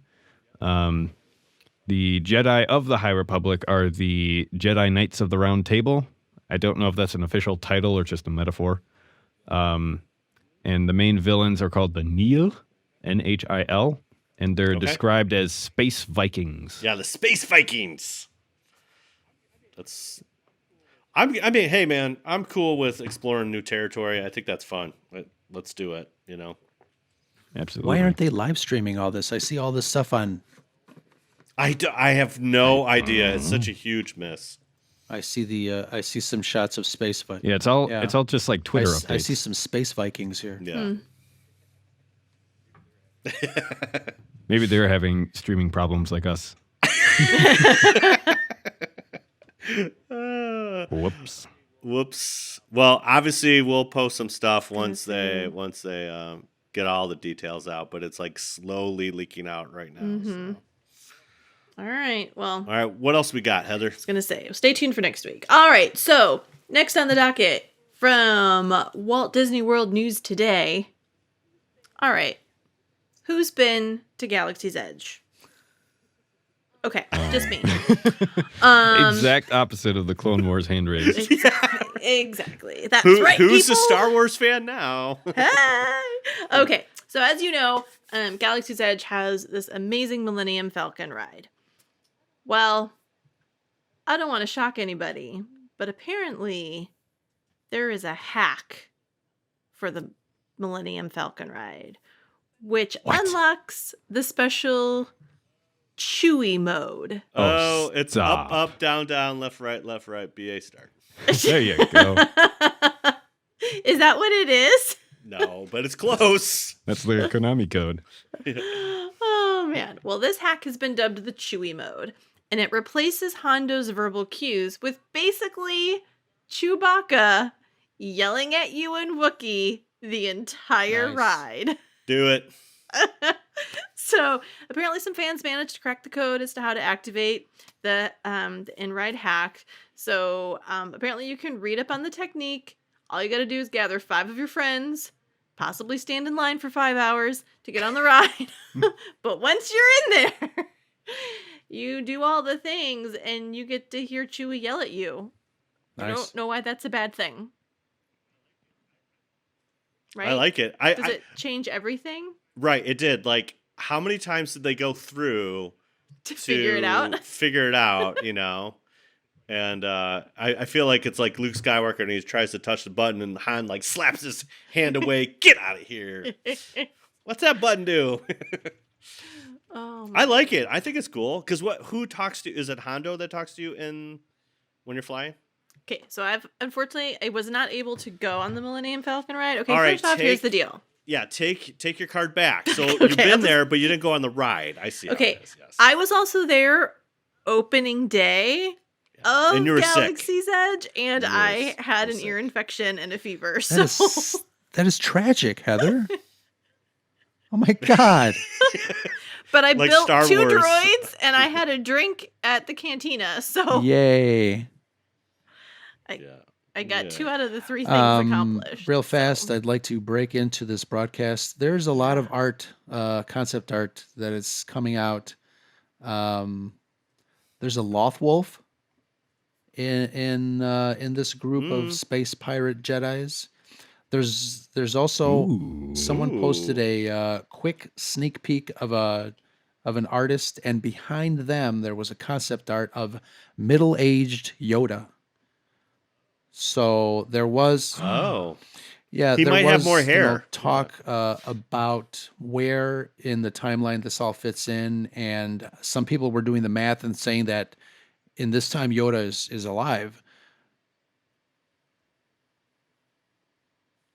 Speaker 1: The Jedi of the High Republic are the Jedi Knights of the Round Table. I don't know if that's an official title or just a metaphor. And the main villains are called the Nihil, Nhil, and they're described as space Vikings.
Speaker 4: Yeah, the Space Vikings. I mean, hey man, I'm cool with exploring new territory. I think that's fun. Let's do it, you know.
Speaker 1: Absolutely.
Speaker 5: Why aren't they live streaming all this? I see all this stuff on.
Speaker 4: I have no idea. It's such a huge miss.
Speaker 5: I see some shots of space Vikings.
Speaker 1: Yeah, it's all just like Twitter updates.
Speaker 5: I see some space Vikings here.
Speaker 4: Yeah.
Speaker 1: Maybe they're having streaming problems like us. Whoops.
Speaker 4: Whoops. Well, obviously we'll post some stuff once they get all the details out, but it's like slowly leaking out right now. So.
Speaker 2: All right. Well,
Speaker 4: All right, what else we got, Heather?
Speaker 2: I was going to say, stay tuned for next week. All right. So, next on the docket from Walt Disney World News Today. All right. Who's been to Galaxy's Edge? Okay, just me.
Speaker 1: Exact opposite of the Clone Wars hand raise.
Speaker 2: Exactly. That's right,
Speaker 4: Who's
Speaker 2: people.
Speaker 4: a Star Wars fan now?
Speaker 2: Hey! Okay, so as you know, Galaxy's Edge has this amazing Millennium Falcon ride. Well, I don't want to shock anybody, but apparently there is a hack for the Millennium Falcon ride, which unlocks the special Chewy mode.
Speaker 4: Oh, it's
Speaker 1: stop.
Speaker 4: up, down, left, right, BA start.
Speaker 1: There you go.
Speaker 2: Is that what it is?
Speaker 4: No, but it's close.
Speaker 1: That's the Konami code.
Speaker 2: Oh, man. Well, this hack has been dubbed the Chewy mode, and it replaces Hondo's verbal cues with basically Chewbacca yelling at you in Wookiee the entire
Speaker 5: Nice.
Speaker 2: ride.
Speaker 4: Do it.
Speaker 2: So apparently some fans managed to crack the code as to how to activate the in-ride hack. So apparently you can read up on the technique. All you got to do is gather 5 of your friends, possibly stand in line for 5 hours to get on the ride. But once you're in there, you do all the things and you get to hear Chewie yell at you. I
Speaker 5: Nice.
Speaker 2: don't know why that's a bad thing. Right?
Speaker 4: I like it.
Speaker 2: Does it change everything
Speaker 4: Right, it did. Like, how many times did they go through
Speaker 2: to figure it out?
Speaker 4: Figure it out, you know? And I feel like it's like Luke Skywalker and he tries to touch the button and Han like slaps his hand away. Get out of here. What's that button do?
Speaker 2: Oh,
Speaker 4: I like it. I think it's cool. Because who talks to you? Is it Hondo that talks to you when you're flying?
Speaker 2: Okay, so I was not able to go on the Millennium Falcon ride. Okay,
Speaker 4: All right,
Speaker 2: first off, here's the deal.
Speaker 4: Yeah, take your card back. So you've been there, but you didn't go on the ride. I see.
Speaker 2: Okay,
Speaker 4: How it is, yes.
Speaker 2: I was also there opening day of
Speaker 4: And you were sick.
Speaker 2: Galaxy's Edge, and
Speaker 4: You were
Speaker 2: I had an
Speaker 4: sick.
Speaker 2: ear infection and a fever. So
Speaker 5: That is tragic, Heather. Oh my God.
Speaker 2: but I
Speaker 4: Like
Speaker 2: built
Speaker 4: Star
Speaker 2: 2
Speaker 4: Wars.
Speaker 2: droids, and I had a drink at the cantina. So
Speaker 5: Yay.
Speaker 2: I got
Speaker 4: Yeah.
Speaker 2: 2 out of the 3 things accomplished.
Speaker 5: Real fast,
Speaker 2: so.
Speaker 5: I'd like to break into this broadcast. There's a lot of art, concept art that is coming out. There's a Lothwolf in this group of space pirate Jedis. There's also someone posted a quick sneak peek of an artist, and behind them there was a concept art of middle-aged Yoda. So there was,
Speaker 4: Oh.
Speaker 5: yeah,
Speaker 4: He
Speaker 5: there
Speaker 4: might have
Speaker 5: was,
Speaker 4: more
Speaker 5: you know,
Speaker 4: hair.
Speaker 5: talk about where in the timeline this all fits in, and some people were doing the math and saying that in this time Yoda is alive.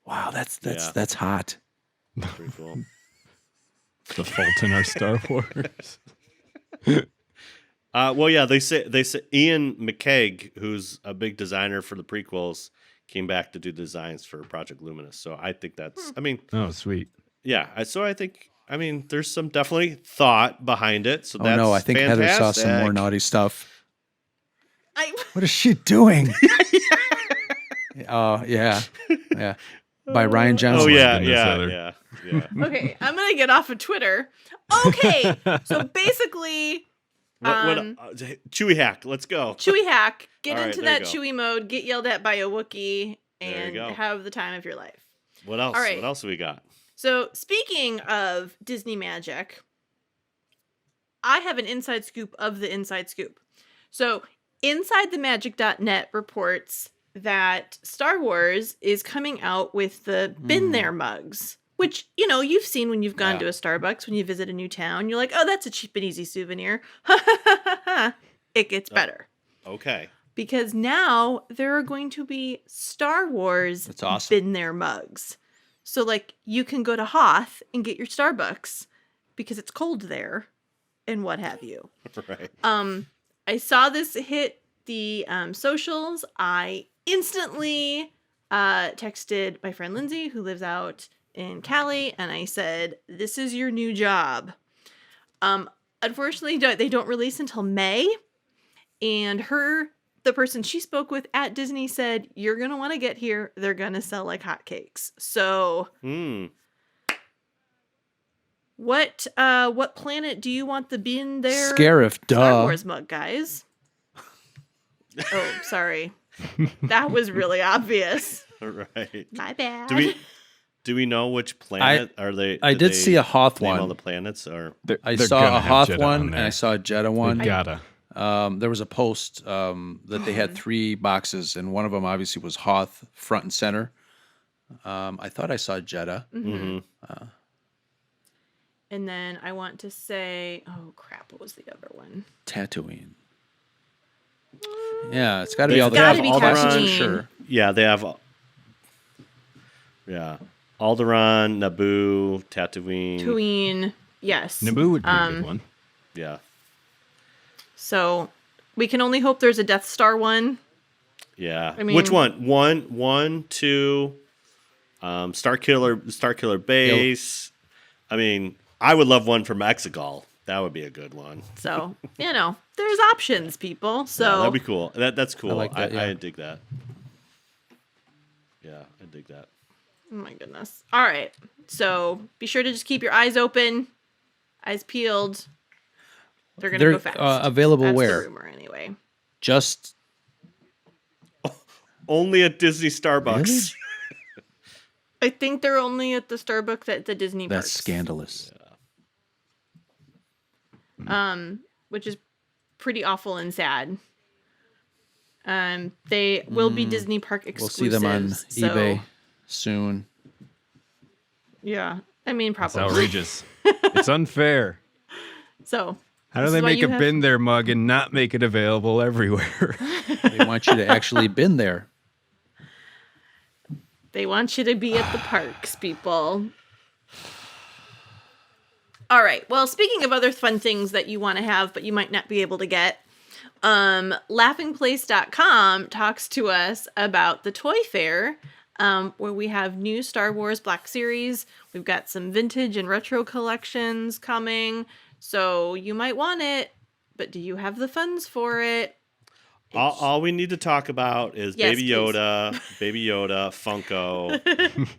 Speaker 5: Wow, that's hot.
Speaker 4: Pretty cool.
Speaker 1: The fault in our Star Wars.
Speaker 4: Well, yeah, they say Ian McKeag, who's a big designer for the prequels, came back to do designs for Project Luminous. So I think that's, I mean,
Speaker 1: Oh, sweet.
Speaker 4: yeah. So I think, I mean, there's some definitely thought behind it. So
Speaker 5: Oh
Speaker 4: that's
Speaker 5: no, I think Heather saw some more
Speaker 4: fantastic.
Speaker 5: naughty stuff.
Speaker 2: I
Speaker 5: What is she doing? Oh yeah. By Ryan Johnson.
Speaker 4: Oh yeah,
Speaker 1: goodness,
Speaker 4: yeah,
Speaker 1: Heather.
Speaker 4: yeah.
Speaker 2: okay, I'm gonna get off of Twitter. Okay, so basically,
Speaker 4: What, Chewy hack? Let's go.
Speaker 2: Chewy hack, get
Speaker 4: All right,
Speaker 2: into
Speaker 4: there you
Speaker 2: that
Speaker 4: go.
Speaker 2: Chewy mode, get yelled at by a Wookiee,
Speaker 4: There you
Speaker 2: and
Speaker 4: go.
Speaker 2: have the time of your life.
Speaker 4: What else?
Speaker 2: All right.
Speaker 4: What else have we got?
Speaker 2: So, speaking of Disney magic, I have an inside scoop of the inside scoop. So, InsideTheMagic.net reports that Star Wars is coming out with the Been There mugs, which, you know, you've seen when you've gone
Speaker 4: Yeah.
Speaker 2: to a Starbucks when you visit a new town. You're like, oh, that's a cheap and easy souvenir. It gets better.
Speaker 4: Okay.
Speaker 2: Because now there are going to be Star Wars
Speaker 5: That's awesome.
Speaker 2: Been There mugs. So, like, you can go to Hoth and get your Starbucks because it's cold there and what have you.
Speaker 4: Right.
Speaker 2: I saw this hit the socials. I instantly texted my friend Lindsay, who lives out in Cali, and I said, "This is your new job." Unfortunately, they don't release until May, and the person she spoke with at Disney said, "You're gonna want to get here. They're gonna sell like hotcakes." So, what planet do you want the Been There
Speaker 5: Scarif,
Speaker 2: Star
Speaker 5: duh.
Speaker 2: Wars mug, guys? Oh, sorry. That was really obvious.
Speaker 4: Right.
Speaker 2: My bad.
Speaker 4: Do we know which planet are they?
Speaker 5: I did see a Hoth
Speaker 4: name all
Speaker 5: one.
Speaker 4: the planets, or
Speaker 5: I
Speaker 1: They're
Speaker 5: saw
Speaker 1: gonna
Speaker 5: a
Speaker 1: have
Speaker 5: Hoth
Speaker 1: Jedha
Speaker 5: one
Speaker 1: on
Speaker 5: and
Speaker 1: there.
Speaker 5: I saw a Jeddah
Speaker 1: They
Speaker 5: one.
Speaker 1: gotta.
Speaker 5: There was a post that they had 3 boxes, and one of them obviously was Hoth front and center. I thought I saw Jeddah.
Speaker 2: And then I want to say, oh crap, what was the other one?
Speaker 5: Tatooine. Yeah, it's got to be
Speaker 4: They-
Speaker 5: all the
Speaker 4: they have
Speaker 2: Gotta be
Speaker 5: classics for
Speaker 2: Tatooine.
Speaker 5: sure.
Speaker 4: yeah, they have. Yeah, Alderaan, Naboo, Tatooine.
Speaker 2: Tatooine, yes.
Speaker 1: Naboo would be a good one.
Speaker 4: Yeah,
Speaker 2: So we can only hope there's a Death Star one.
Speaker 4: yeah.
Speaker 2: I mean-
Speaker 4: Which one? One, two. Star Killer Base. I mean, I would love one from Exegol. That would be a good one.
Speaker 2: So, you know, there's options, people.
Speaker 4: Yeah,
Speaker 2: So
Speaker 4: that'd be cool. That's cool. I
Speaker 5: like that, yeah.
Speaker 4: dig that. Yeah, I dig that.
Speaker 2: oh my goodness. All right. So be sure to just keep your eyes open, eyes peeled. They're gonna
Speaker 5: They're
Speaker 2: go fast.
Speaker 5: available
Speaker 2: That's
Speaker 5: where?
Speaker 2: the rumor anyway.
Speaker 5: Just
Speaker 4: Only at Disney Starbucks.
Speaker 2: I think they're only at the Starbucks at the Disney
Speaker 5: that's
Speaker 2: parks.
Speaker 5: scandalous.
Speaker 2: Which is pretty awful and sad. They will be Disney park
Speaker 5: We'll
Speaker 2: exclusives.
Speaker 5: see them on
Speaker 2: so,
Speaker 5: eBay soon.
Speaker 2: Yeah, I mean
Speaker 1: It's
Speaker 2: probably.
Speaker 1: outrageous. It's unfair.
Speaker 2: So
Speaker 1: How do
Speaker 2: This
Speaker 1: they
Speaker 2: is why
Speaker 1: make
Speaker 2: you
Speaker 1: a
Speaker 2: have-
Speaker 1: Been There mug and not make it available everywhere?
Speaker 5: They want you to actually been there.
Speaker 2: they want you to be at the parks, people. All right. Well, speaking of other fun things that you want to have, but you might not be able to get, laughingplace.com talks to us about the Toy Fair, where we have new Star Wars Black Series. We've got some vintage and retro collections coming. So you might want it, but do you have the funds for it?
Speaker 4: All we need to talk about is
Speaker 2: Yes,
Speaker 4: Baby
Speaker 2: please.
Speaker 4: Yoda, Funko,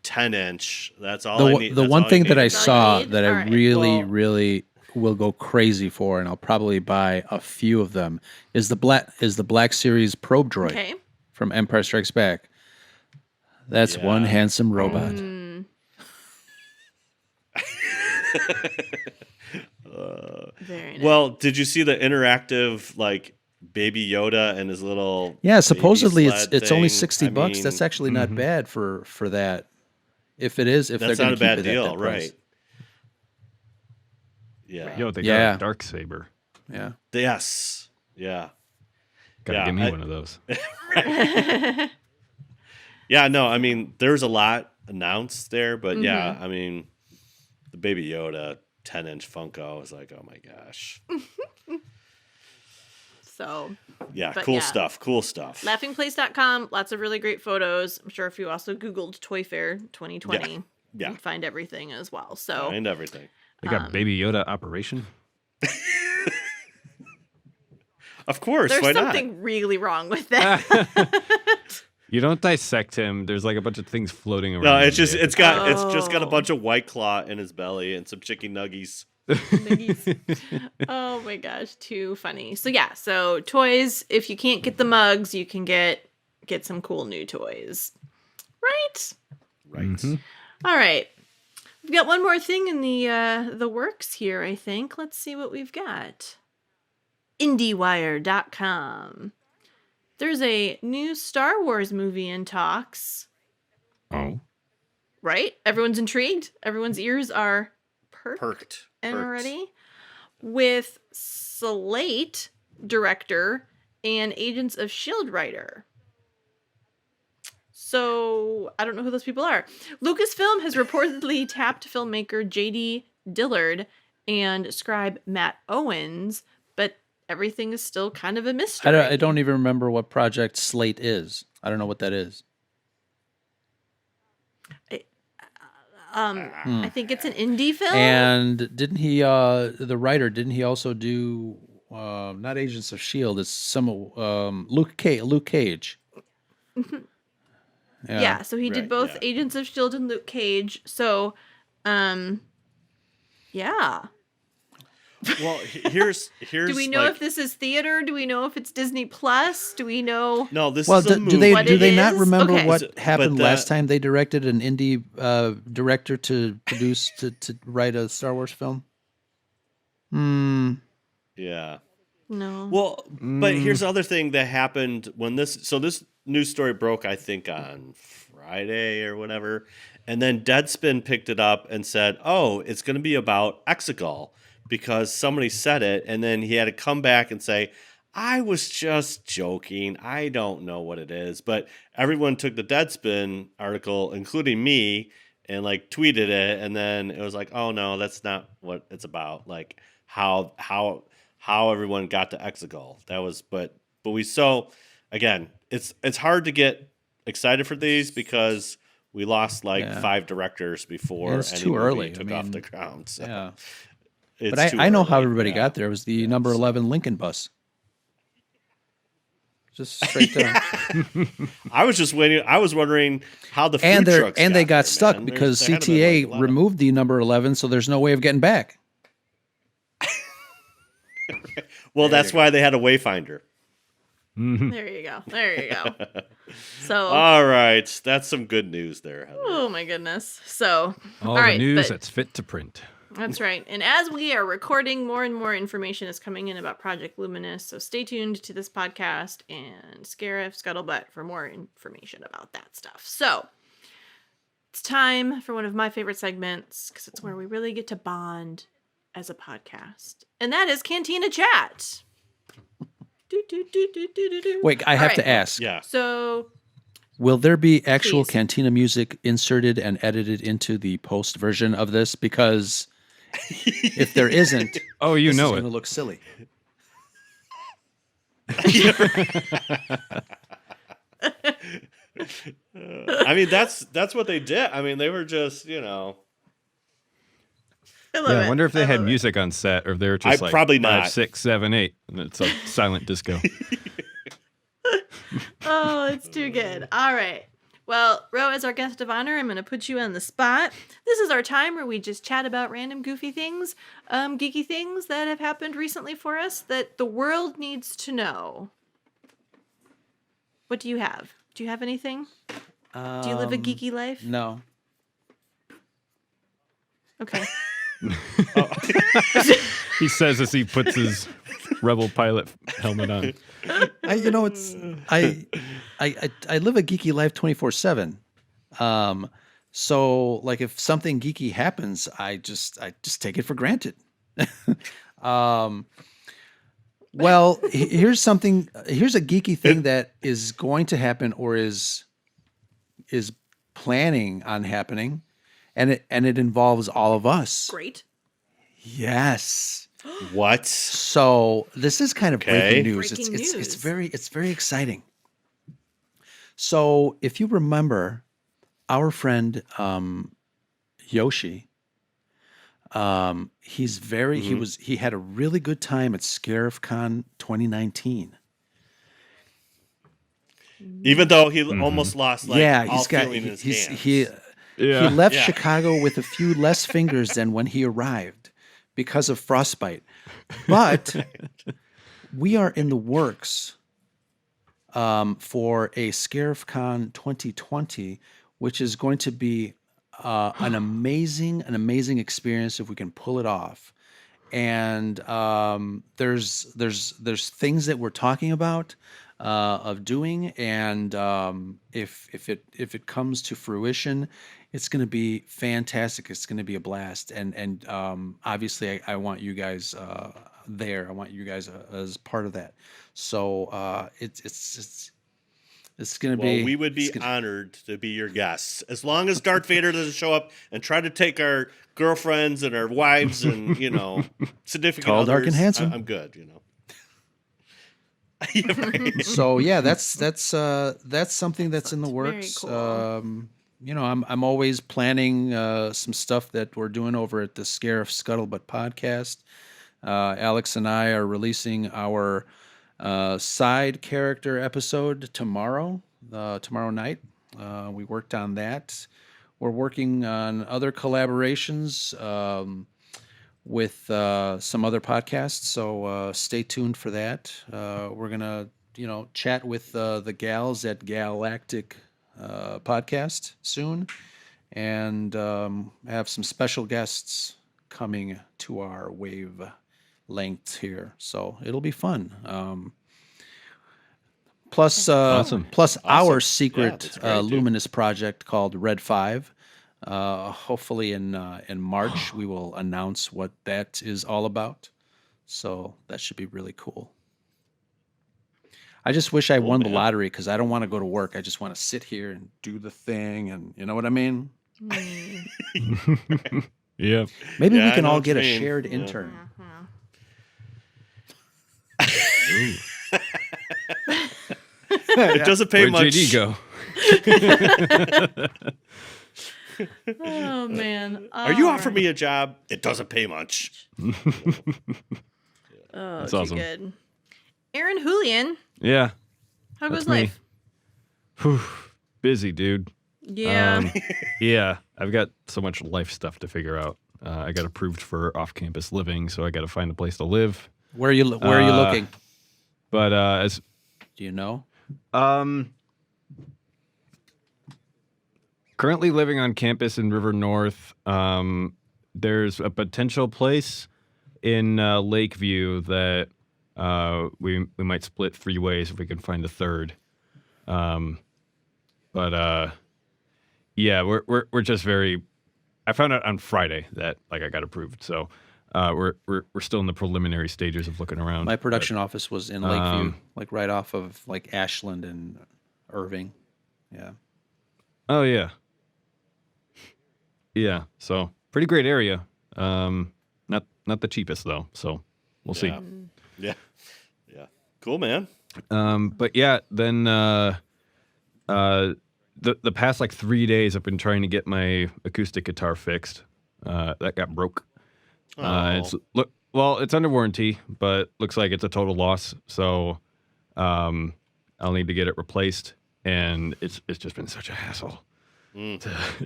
Speaker 4: 10-inch. That's all I need.
Speaker 5: The
Speaker 4: That's
Speaker 5: one
Speaker 4: all I
Speaker 5: thing that
Speaker 4: need.
Speaker 5: I
Speaker 2: That's all you
Speaker 5: saw
Speaker 2: need?
Speaker 5: that
Speaker 2: All
Speaker 5: I
Speaker 2: right,
Speaker 5: really,
Speaker 2: well-
Speaker 5: really will go crazy for, and I'll probably buy a few of them, is the Black Series Probe Droid
Speaker 2: Okay.
Speaker 5: from Empire Strikes Back. That's
Speaker 4: Yeah.
Speaker 5: one handsome robot.
Speaker 2: Very nice.
Speaker 4: Well, did you see the interactive like Baby Yoda and his little?
Speaker 5: Yeah,
Speaker 4: baby
Speaker 5: supposedly
Speaker 4: sled
Speaker 5: it's only
Speaker 4: thing?
Speaker 5: $60.
Speaker 4: I mean,
Speaker 5: That's actually not bad for that. If it is, if
Speaker 4: that's
Speaker 5: they're
Speaker 4: not
Speaker 5: going
Speaker 4: a
Speaker 5: to keep
Speaker 4: bad
Speaker 5: it at
Speaker 4: deal,
Speaker 5: that price.
Speaker 4: right? Yeah.
Speaker 1: Yo, they
Speaker 5: Yeah.
Speaker 1: got a dark saber.
Speaker 5: Yeah.
Speaker 4: Yes. Yeah.
Speaker 1: Gotta
Speaker 4: Yeah,
Speaker 1: give me
Speaker 4: I-
Speaker 1: one of those.
Speaker 4: Yeah. No, I mean, there's a lot announced there, but yeah,
Speaker 2: Mm-hmm.
Speaker 4: I mean, the Baby Yoda 10-inch Funko is like, oh my gosh.
Speaker 2: So
Speaker 4: Yeah,
Speaker 2: But
Speaker 4: cool
Speaker 2: yeah.
Speaker 4: stuff. Cool stuff.
Speaker 2: laughingplace.com, lots of really great photos. I'm sure if you also Googled Toy Fair 2020,
Speaker 4: Yeah.
Speaker 2: you'd find everything as well. So
Speaker 4: Find everything.
Speaker 1: They got Baby Yoda operation.
Speaker 4: Of course.
Speaker 2: there's
Speaker 4: Why
Speaker 2: something really wrong with that.
Speaker 1: You don't dissect him. There's like a bunch of things floating around.
Speaker 4: not? No, it's just
Speaker 1: him.
Speaker 4: it's just got a
Speaker 2: Oh.
Speaker 4: bunch of White Claw in his belly and some chicken nuggies.
Speaker 2: Oh my gosh, too funny. So yeah, so toys, if you can't get the mugs, you can get some cool new toys. Right?
Speaker 4: Right.
Speaker 1: Mhm.
Speaker 2: All right. We've got one more thing in the works here, I think. Let's see what we've got. IndieWire.com. There's a new Star Wars movie in talks.
Speaker 1: Oh.
Speaker 2: Right? Everyone's intrigued. Everyone's ears are
Speaker 4: Perked.
Speaker 2: and
Speaker 4: Perked.
Speaker 2: ready. With Slate director and Agents of S.H.I.E.L.D. writer. So, I don't know who those people are. Lucasfilm has reportedly tapped filmmaker J.D. Dillard and scribe Matt Owens, but everything is still kind of a mystery.
Speaker 5: I don't even remember what Project Slate is. I don't know what that is.
Speaker 2: I think it's an indie film.
Speaker 5: And didn't he, the writer, didn't he also do, not Agents of S.H.I.E.L.D., it's some, Luke Cage.
Speaker 2: Yeah, so he did
Speaker 4: right,
Speaker 2: both
Speaker 4: yeah.
Speaker 2: Agents of S.H.I.E.L.D. and Luke Cage. So, yeah.
Speaker 4: Well, here's.
Speaker 2: Do we know if this is theater? Do we know if it's Disney Plus? Do we know?
Speaker 4: No, this
Speaker 5: Well,
Speaker 4: is a
Speaker 5: do
Speaker 4: movie.
Speaker 5: they
Speaker 2: What
Speaker 5: do
Speaker 2: it
Speaker 5: they not
Speaker 2: is?
Speaker 5: remember
Speaker 2: Okay.
Speaker 5: what
Speaker 4: But
Speaker 5: happened
Speaker 4: that-
Speaker 5: last time they directed an indie director to produce to write a Star Wars film?
Speaker 4: Yeah.
Speaker 2: No.
Speaker 4: Well, but here's the other thing that happened when this news story broke, I think on Friday or whatever, and then Deadspin picked it up and said, "Oh, it's going to be about Exegol," because somebody said it, and then he had to come back and say, "I was just joking. I don't know what it is." But everyone took the Deadspin article, including me, and like tweeted it, and then it was like, "Oh no, that's not what it's about." Like how everyone got to Exegol. That was, but we again, it's hard to get excited for these because we lost like
Speaker 5: Yeah.
Speaker 4: 5 directors before
Speaker 5: Yeah, it's
Speaker 4: any
Speaker 5: too
Speaker 4: movie
Speaker 5: early. I
Speaker 4: took off
Speaker 5: mean,
Speaker 4: the ground. So
Speaker 5: Yeah.
Speaker 4: it's
Speaker 5: But
Speaker 4: too
Speaker 5: I know how
Speaker 4: early,
Speaker 5: everybody
Speaker 4: yeah.
Speaker 5: got there. It was the number 11 Lincoln bus. Just straight there.
Speaker 4: I was just waiting. I was wondering how the food
Speaker 5: and
Speaker 4: trucks
Speaker 5: they got
Speaker 4: there,
Speaker 5: stuck
Speaker 4: man.
Speaker 5: because
Speaker 4: There had to be,
Speaker 5: CTA
Speaker 4: like, a lot of-
Speaker 5: removed the number 11, so there's no way of getting back.
Speaker 4: Well, that's why they had a Wayfinder.
Speaker 2: There you go. There you go. So,
Speaker 4: All right, that's some good news there, Heather.
Speaker 2: oh my goodness. So,
Speaker 1: All
Speaker 2: all
Speaker 1: the
Speaker 2: right,
Speaker 1: news
Speaker 2: but-
Speaker 1: that's fit to print.
Speaker 2: That's right. And as we are recording, more and more information is coming in about Project Luminous. So stay tuned to this podcast and Scarif, Scuttlebutt for more information about that stuff. So it's time for one of my favorite segments because it's where we really get to bond as a podcast. And that is Cantina Chat. Do, do, do, do, do, do, do.
Speaker 5: Wait, I
Speaker 2: All
Speaker 5: have
Speaker 2: right.
Speaker 5: to ask.
Speaker 4: Yeah.
Speaker 2: So
Speaker 5: Will there be actual
Speaker 2: Please.
Speaker 5: Cantina music inserted and edited into the post version of this? Because if there isn't,
Speaker 1: Oh, you
Speaker 5: this
Speaker 1: know
Speaker 5: is
Speaker 1: it.
Speaker 5: going to look silly.
Speaker 4: I mean, that's what they did. I mean, they were just,
Speaker 2: I love
Speaker 1: Yeah,
Speaker 2: it.
Speaker 1: I wonder if they had
Speaker 2: love it.
Speaker 1: music on set or if they were just like
Speaker 4: probably
Speaker 1: 5,
Speaker 4: not.
Speaker 1: 6, 7, 8, and it's like silent disco.
Speaker 2: Oh, it's too good. All right. Well, Ro, as our guest of honor, I'm going to put you on the spot. This is our time where we just chat about random goofy things, geeky things that have happened recently for us that the world needs to know. What do you have? Do you have anything? Do you live a geeky life?
Speaker 5: No.
Speaker 2: Okay.
Speaker 1: He says as he puts his Rebel pilot helmet on.
Speaker 5: I live a geeky life 24/7. So like if something geeky happens, I just take it for granted. Well, here's a geeky thing that is going to happen or is planning on happening, and it involves all of us.
Speaker 2: Great.
Speaker 5: Yes.
Speaker 4: What?
Speaker 5: So this is kind of
Speaker 4: Okay.
Speaker 5: breaking news.
Speaker 2: Breaking
Speaker 5: It's
Speaker 2: news.
Speaker 5: very exciting. So if you remember, our friend Yoshi, he had a really good time at Scarif Con 2019.
Speaker 4: Even though he almost lost like
Speaker 5: Yeah,
Speaker 4: all
Speaker 5: he's got
Speaker 4: feeling in his
Speaker 5: he's
Speaker 4: hands.
Speaker 5: he
Speaker 1: Yeah.
Speaker 5: left
Speaker 4: Yeah.
Speaker 5: Chicago with a few less fingers than when he arrived because of frostbite. But we are in the works for a Scarif Con 2020, which is going to be an amazing experience if we can pull it off. And there's things that we're talking about of doing, and if it comes to fruition, it's going to be fantastic. It's going to be a blast, and obviously I want you guys there. I want you guys as part of that. So it's going to
Speaker 4: Well,
Speaker 5: be.
Speaker 4: we would be
Speaker 5: it's gonna-
Speaker 4: honored to be your guests, as long as Darth Vader doesn't show up and try to take our girlfriends and our wives and significant
Speaker 5: Tall,
Speaker 4: others.
Speaker 5: dark, and handsome.
Speaker 4: I'm good. Yeah, right.
Speaker 5: So yeah, that's something that's in the
Speaker 2: Sounds very
Speaker 5: works.
Speaker 2: cool.
Speaker 5: I'm always planning some stuff that we're doing over at the Scarif Scuttlebutt podcast. Alex and I are releasing our side character episode tomorrow night. We worked on that. We're working on other collaborations with some other podcasts, so stay tuned for that. We're gonna, chat with the gals at Galactic Podcast soon, and have some special guests coming to our wave length here. So it'll be fun. Plus
Speaker 1: Awesome.
Speaker 5: our
Speaker 4: Yeah,
Speaker 5: secret
Speaker 4: that's great, dude.
Speaker 5: Luminous project called Red 5. Hopefully in March we will announce what that is all about. So that should be really cool. I just wish I won the
Speaker 4: man.
Speaker 5: lottery because I don't want to go to work. I just want to sit here and do the thing, and you know what I mean?
Speaker 1: Yeah.
Speaker 5: Maybe
Speaker 4: Yeah,
Speaker 5: we
Speaker 4: I
Speaker 5: can
Speaker 4: know
Speaker 5: all
Speaker 4: what you
Speaker 5: get a
Speaker 4: mean.
Speaker 5: shared
Speaker 4: Yeah.
Speaker 5: intern.
Speaker 4: It doesn't pay
Speaker 1: Where'd
Speaker 4: much.
Speaker 1: JD go?
Speaker 2: Oh man.
Speaker 4: Are you offering me a job? It doesn't pay much.
Speaker 2: Oh,
Speaker 1: That's
Speaker 2: too
Speaker 1: awesome.
Speaker 2: good. Aaron Julian,
Speaker 1: Yeah.
Speaker 2: how
Speaker 1: That's
Speaker 2: goes
Speaker 1: me.
Speaker 2: life?
Speaker 1: Whew. Busy, dude.
Speaker 2: Yeah.
Speaker 1: Yeah. I've got so much life stuff to figure out. I got approved for off-campus living, so I got to find a place to live.
Speaker 5: Where are you looking?
Speaker 1: But as
Speaker 5: Do you know?
Speaker 1: currently living on campus in River North, there's a potential place in Lakeview that we might split 3 ways if we can find a third. But yeah, we're just very. I found out on Friday that I got approved, so we're still in the preliminary stages of looking around.
Speaker 5: My production office was in Lakeview,
Speaker 1: Um,
Speaker 5: like right off of like Ashland and Irving. Yeah.
Speaker 1: Oh yeah, yeah. So pretty great area. Not the cheapest though. So we'll see.
Speaker 4: Yeah. Yeah. Cool, man.
Speaker 1: But yeah, then the past 3 days I've been trying to get my acoustic guitar fixed. That got broke. It's under warranty, but looks like it's a total loss. So I'll need to get it replaced, and it's just been such a hassle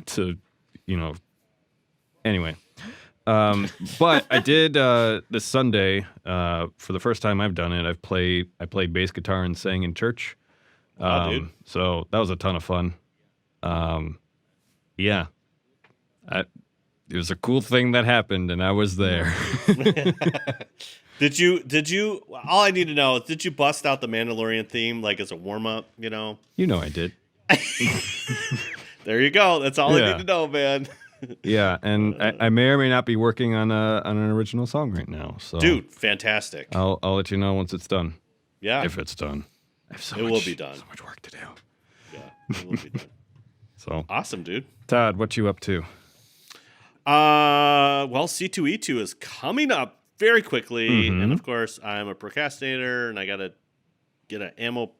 Speaker 1: to anyway. But I did this Sunday for the first time I've done it. I played bass guitar and sang in church.
Speaker 4: Wow, dude.
Speaker 1: So that was a ton of fun. Yeah, it was a cool thing that happened, and I was there.
Speaker 4: Did you? All I need to know is, did you bust out the Mandalorian theme like as a warm up?
Speaker 1: You know I did.
Speaker 4: There you go. That's all I
Speaker 1: Yeah.
Speaker 4: need to know, man.
Speaker 1: Yeah, and I may or may not be working on an original song right now. So
Speaker 4: Dude, fantastic.
Speaker 1: I'll let you know once it's done.
Speaker 4: Yeah,
Speaker 1: If it's done. I have so
Speaker 4: It will be done.
Speaker 1: So much work to do.
Speaker 4: yeah, it will be done.
Speaker 1: So
Speaker 4: Awesome, dude.
Speaker 1: Todd, what you up to?
Speaker 4: Well, C2E2 is coming up very quickly.
Speaker 1: Mhm.
Speaker 4: And of course, I'm a procrastinator, and I got to get an ammo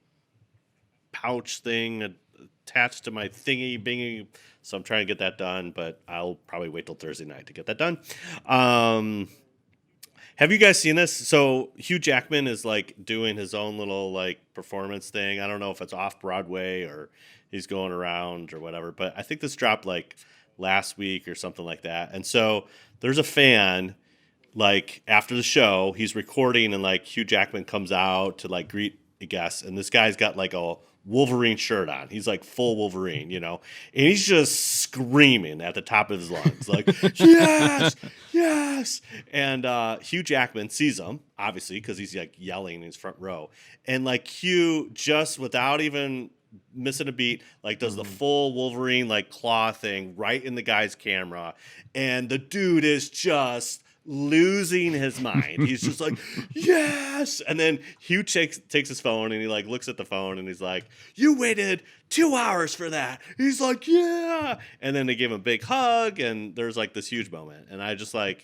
Speaker 4: pouch thing attached to my thingy bingy. So I'm trying to get that done, but I'll probably wait till Thursday night to get that done. Have you guys seen this? So Hugh Jackman is like doing his own little like performance thing. I don't know if it's off Broadway or he's going around or whatever, but I think this dropped like last week or something like that. And so there's a fan like after the show, he's recording and like Hugh Jackman comes out to like greet a guest, and this guy's got like a Wolverine shirt on. He's like full Wolverine, you know, and he's just screaming at the top of his lungs, like, yes, yes. And Hugh Jackman sees him, obviously, because he's like yelling in his front row. And like Hugh, just without even missing a beat, like does the full Wolverine like claw thing right in the guy's camera. And the dude is just losing his mind. He's just like, yes. And then Hugh takes his phone and he like looks at the phone and he's like, you waited 2 hours for that. He's like, yeah. And then they give him a big hug and there's like this huge moment. And I just like,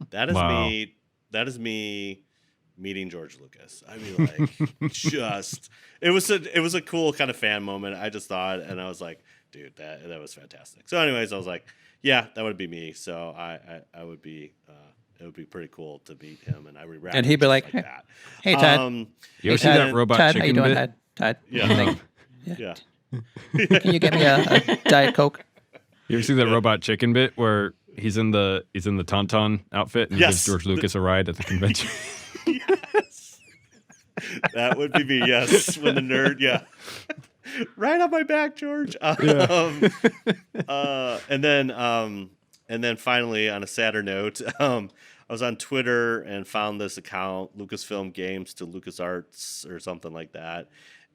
Speaker 4: that is
Speaker 1: Wow.
Speaker 4: me. That is me meeting George Lucas. I mean, like, just it was a cool kind of fan moment. I just thought, and I was like, dude, that was fantastic. So, anyways, I was like, yeah, that would be me. So I would be. It would be pretty cool to meet him, and I would rap
Speaker 5: And he'd be
Speaker 4: just
Speaker 5: like,
Speaker 4: that.
Speaker 5: Hey, Todd.
Speaker 1: You ever see
Speaker 4: Todd,
Speaker 1: that robot
Speaker 5: Todd,
Speaker 1: chicken
Speaker 5: how you doing,
Speaker 1: bit?
Speaker 5: Todd?
Speaker 4: Yeah.
Speaker 5: Yeah.
Speaker 4: Yeah.
Speaker 5: Can you get me a Diet Coke?
Speaker 1: You ever see that robot chicken bit where he's in the Tauntaun outfit and he
Speaker 4: Yes.
Speaker 1: gives George Lucas a ride at the convention?
Speaker 4: Yes. That would be me, yes. When the nerd, yeah. Right on my back, George. And then finally, on a sadder note, I was on Twitter and found this account, Lucasfilm Games to LucasArts or something like that.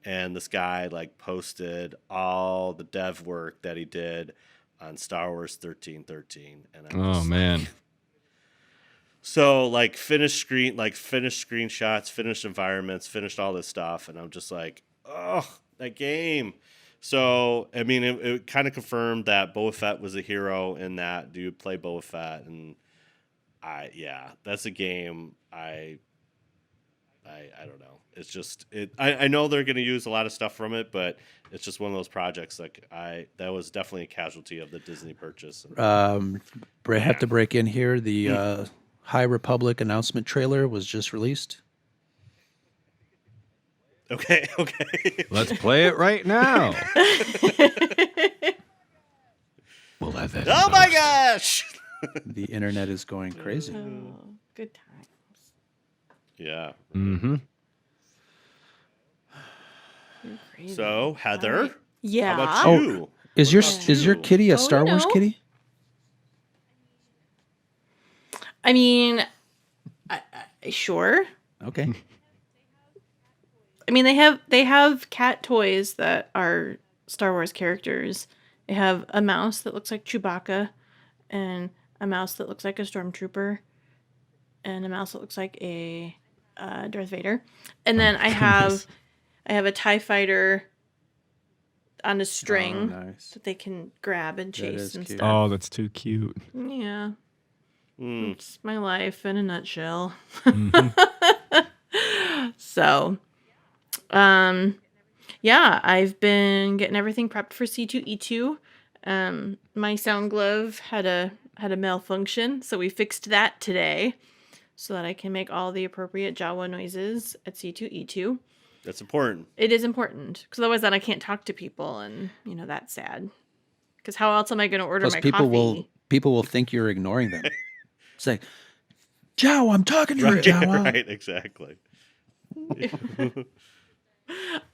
Speaker 4: And this guy like posted all the dev work that he did on Star Wars 1313. And I'm
Speaker 1: Oh
Speaker 4: just
Speaker 1: man.
Speaker 4: so like finished screenshots, finished environments, finished all this stuff, and I'm just like, oh, that game. So I mean, it kind of confirmed that Boba Fett was a hero in that dude play Boba Fett, and that's a game. I don't know. It's just I know they're going to use a lot of stuff from it, but it's just one of those projects that was definitely a casualty of the Disney purchase.
Speaker 5: Have to break in here. The High Republic announcement trailer was just released.
Speaker 4: Okay.
Speaker 1: Let's play it right now. We'll have that.
Speaker 4: Oh my gosh!
Speaker 5: The internet is going crazy.
Speaker 2: Oh, good times.
Speaker 4: Yeah.
Speaker 1: Mm-hmm.
Speaker 2: You're crazy.
Speaker 4: So Heather,
Speaker 2: Right. Yeah.
Speaker 4: how about you?
Speaker 5: Is
Speaker 4: What
Speaker 5: your
Speaker 4: about
Speaker 5: kitty a
Speaker 2: Oh,
Speaker 5: Star Wars
Speaker 2: no.
Speaker 5: kitty?
Speaker 2: I mean, sure.
Speaker 5: Okay.
Speaker 2: I mean, they have cat toys that are Star Wars characters. They have a mouse that looks like Chewbacca, and a mouse that looks like a stormtrooper, and a mouse that looks like a Darth Vader. And then I have a TIE fighter on a string
Speaker 5: Oh, nice.
Speaker 2: that they can grab and
Speaker 5: That
Speaker 2: chase
Speaker 5: is
Speaker 2: and
Speaker 5: cute.
Speaker 2: stuff.
Speaker 1: Oh, that's too cute.
Speaker 2: Yeah,
Speaker 4: Mm.
Speaker 2: it's my life in a nutshell.
Speaker 1: Mhm.
Speaker 2: So, yeah, I've been getting everything prepped for C2E2. My sound glove had a malfunction, so we fixed that today so that I can make all the appropriate Jawa noises at C2E2.
Speaker 4: That's important.
Speaker 2: It is important because otherwise then I can't talk to people, and that's sad. Because how else am I going to order
Speaker 5: Plus,
Speaker 2: my
Speaker 5: people
Speaker 2: coffee?
Speaker 5: will think you're ignoring them. Say, Joe, I'm talking to you, Joe.
Speaker 4: Right, exactly.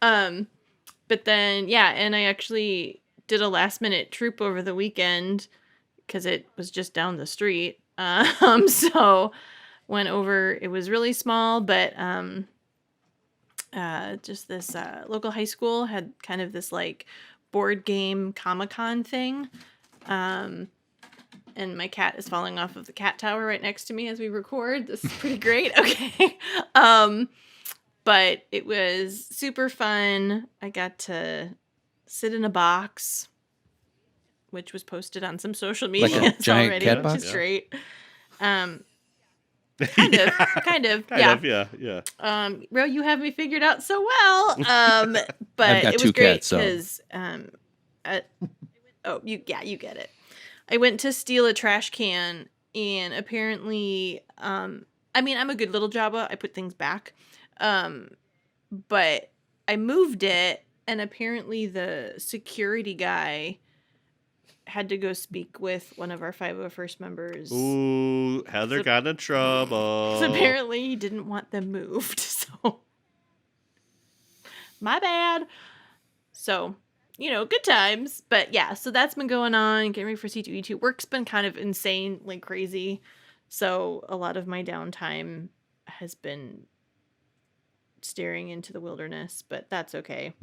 Speaker 2: But then and I actually did a last minute troop over the weekend because it was just down the street. So went over. It was really small, but just this local high school had kind of this like board game Comic-Con thing. And my cat is falling off of the cat tower right next to me as we record. This is pretty great. Okay. But it was super fun. I got to sit in a box, which was posted on some social media
Speaker 5: giant
Speaker 2: already,
Speaker 5: cat
Speaker 2: which
Speaker 5: box?
Speaker 2: is
Speaker 4: Yeah.
Speaker 2: great. Kind of, kind of,
Speaker 4: yeah.
Speaker 2: Ro, you have me figured out so well. But
Speaker 5: I've got
Speaker 2: it was
Speaker 5: two
Speaker 2: great
Speaker 5: cats, so-
Speaker 2: because, you get it. I went to steal a trash can, and apparently, I'm a good little Jabba. I put things back, but I moved it, and apparently the security guy had to go speak with one of our 501st members.
Speaker 4: Ooh, Heather
Speaker 2: So-
Speaker 4: got in trouble.
Speaker 2: So apparently he didn't want them moved. So my bad. So, good times. But yeah, so that's been going on. Getting ready for C2E2. Work's been kind of insanely crazy. So a lot of my downtime has been staring into the wilderness, but that's okay.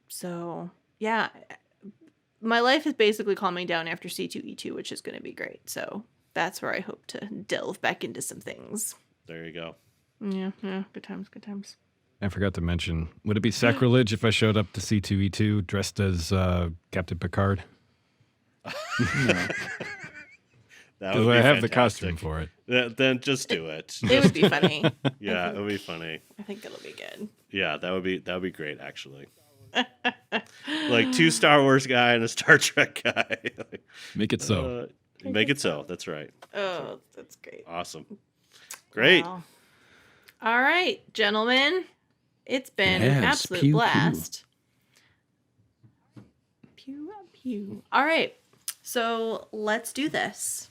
Speaker 2: So yeah, my life is basically calming down after C2E2, which is going to be great. So that's where I hope to delve back into some things.
Speaker 4: There you go.
Speaker 2: Yeah, good times, good times.
Speaker 1: I forgot to mention, would it be sacrilege if I showed up to C2E2 dressed as Captain Picard?
Speaker 4: That
Speaker 1: Because
Speaker 4: would be
Speaker 1: I have the
Speaker 4: fantastic.
Speaker 1: costume for it.
Speaker 4: Then just do it.
Speaker 2: It would be funny.
Speaker 4: Yeah, it would be funny.
Speaker 2: I think it'll be good.
Speaker 4: Yeah, that would be great actually. Like 2 Star Wars guy and a Star Trek guy.
Speaker 1: Make it so.
Speaker 4: Make it so. That's right.
Speaker 2: Oh, that's great.
Speaker 4: Awesome. Great.
Speaker 2: Wow. All right, gentlemen. It's been an
Speaker 5: Yes,
Speaker 2: absolute
Speaker 5: pew, pew.
Speaker 2: blast. Pew, pew. All right, so let's do this.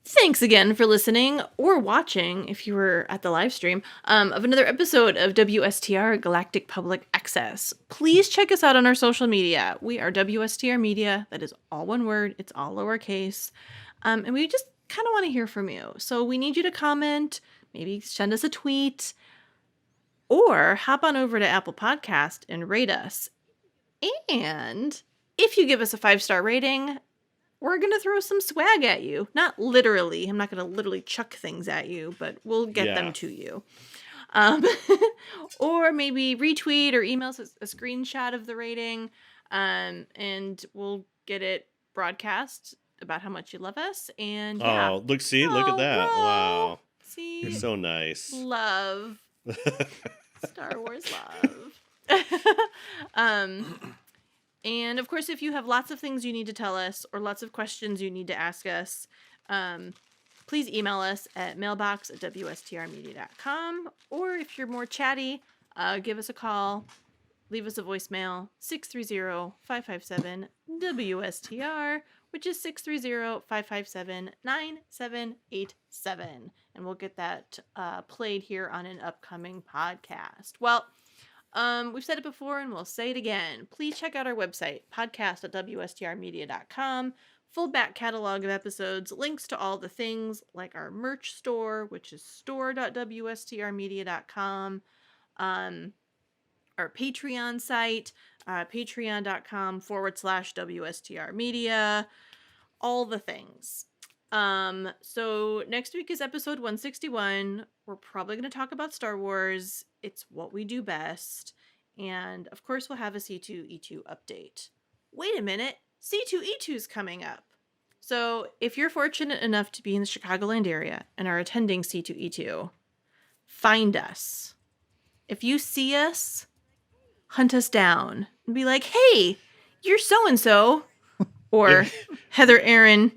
Speaker 2: Thanks again for listening or watching, if you were at the live stream, of another episode of WSTR Galactic Public Access. Please check us out on our social media. We are WSTR Media. That is all one word. It's all lowercase. And we just kind of want to hear from you. So we need you to comment, maybe send us a tweet, or hop on over to Apple Podcast and rate us. And if you give us a 5-star rating, we're going to throw some swag at you. Not literally. I'm not going to literally chuck things at you, but we'll get them to you. Or maybe retweet or email us a screenshot of the rating, and we'll get it broadcast about how much you love us. And yeah.
Speaker 4: Oh, look at that.
Speaker 2: Ro.
Speaker 4: Wow.
Speaker 2: See?
Speaker 4: You're so nice.
Speaker 2: Love. Star Wars love. And of course, if you have lots of things you need to tell us or lots of questions you need to ask us, please email us at mailbox@wstrmedia.com. Or if you're more chatty, give us a call. Leave us a voicemail, 630-557-WSTR, which is 630-557-9787. And we'll get that played here on an upcoming podcast. Well, we've said it before and we'll say it again. Please check out our website, podcast.wstrmedia.com. Full back catalog of episodes, links to all the things like our merch store, which is store.wstrmedia.com. Our Patreon site, patreon.com/WSTR Media, all the things. So next week is episode 161. We're probably going to talk about Star Wars. It's what we do best. And of course, we'll have a C2E2 update. Wait a minute. C2E2 is coming up. So if you're fortunate enough to be in the Chicagoland area and are attending C2E2, find us. If you see us, hunt us down and be like, hey, you're so-and-so. Or Heather, Aaron,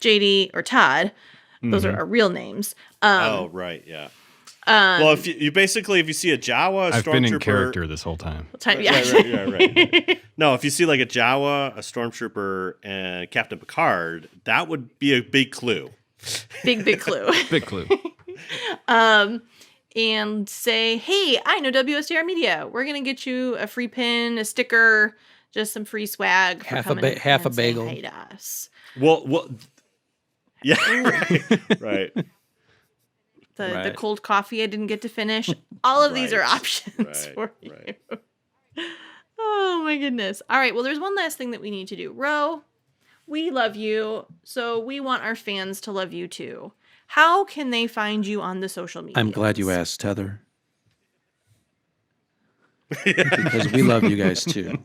Speaker 2: JD, or Todd. Those are our real names.
Speaker 4: Oh, right. Yeah. Well, if you see a Jawa, a
Speaker 1: I've been in
Speaker 4: stormtrooper,
Speaker 1: character this whole time.
Speaker 4: right. No, if you see like a Jawa, a stormtrooper, and Captain Picard, that would be a big clue.
Speaker 2: Big clue.
Speaker 1: Big clue.
Speaker 2: And say, hey, I know WSTR Media. We're going to get you a free pin, a sticker, just some free swag for
Speaker 5: Half a
Speaker 2: coming
Speaker 5: ba-
Speaker 2: in
Speaker 5: half a
Speaker 2: and saying
Speaker 5: bagel.
Speaker 2: hey to us.
Speaker 4: Well, yeah, right.
Speaker 2: The
Speaker 5: Right.
Speaker 2: cold coffee I didn't get to finish. All of these are
Speaker 4: Right.
Speaker 2: options
Speaker 4: Right,
Speaker 2: for you.
Speaker 4: right.
Speaker 2: Oh my goodness. All right, well, there's one last thing that we need to do. Ro, we love you, so we want our fans to love you too. How can they find you on the social media?
Speaker 5: I'm glad you asked, Heather. Because we love you guys too.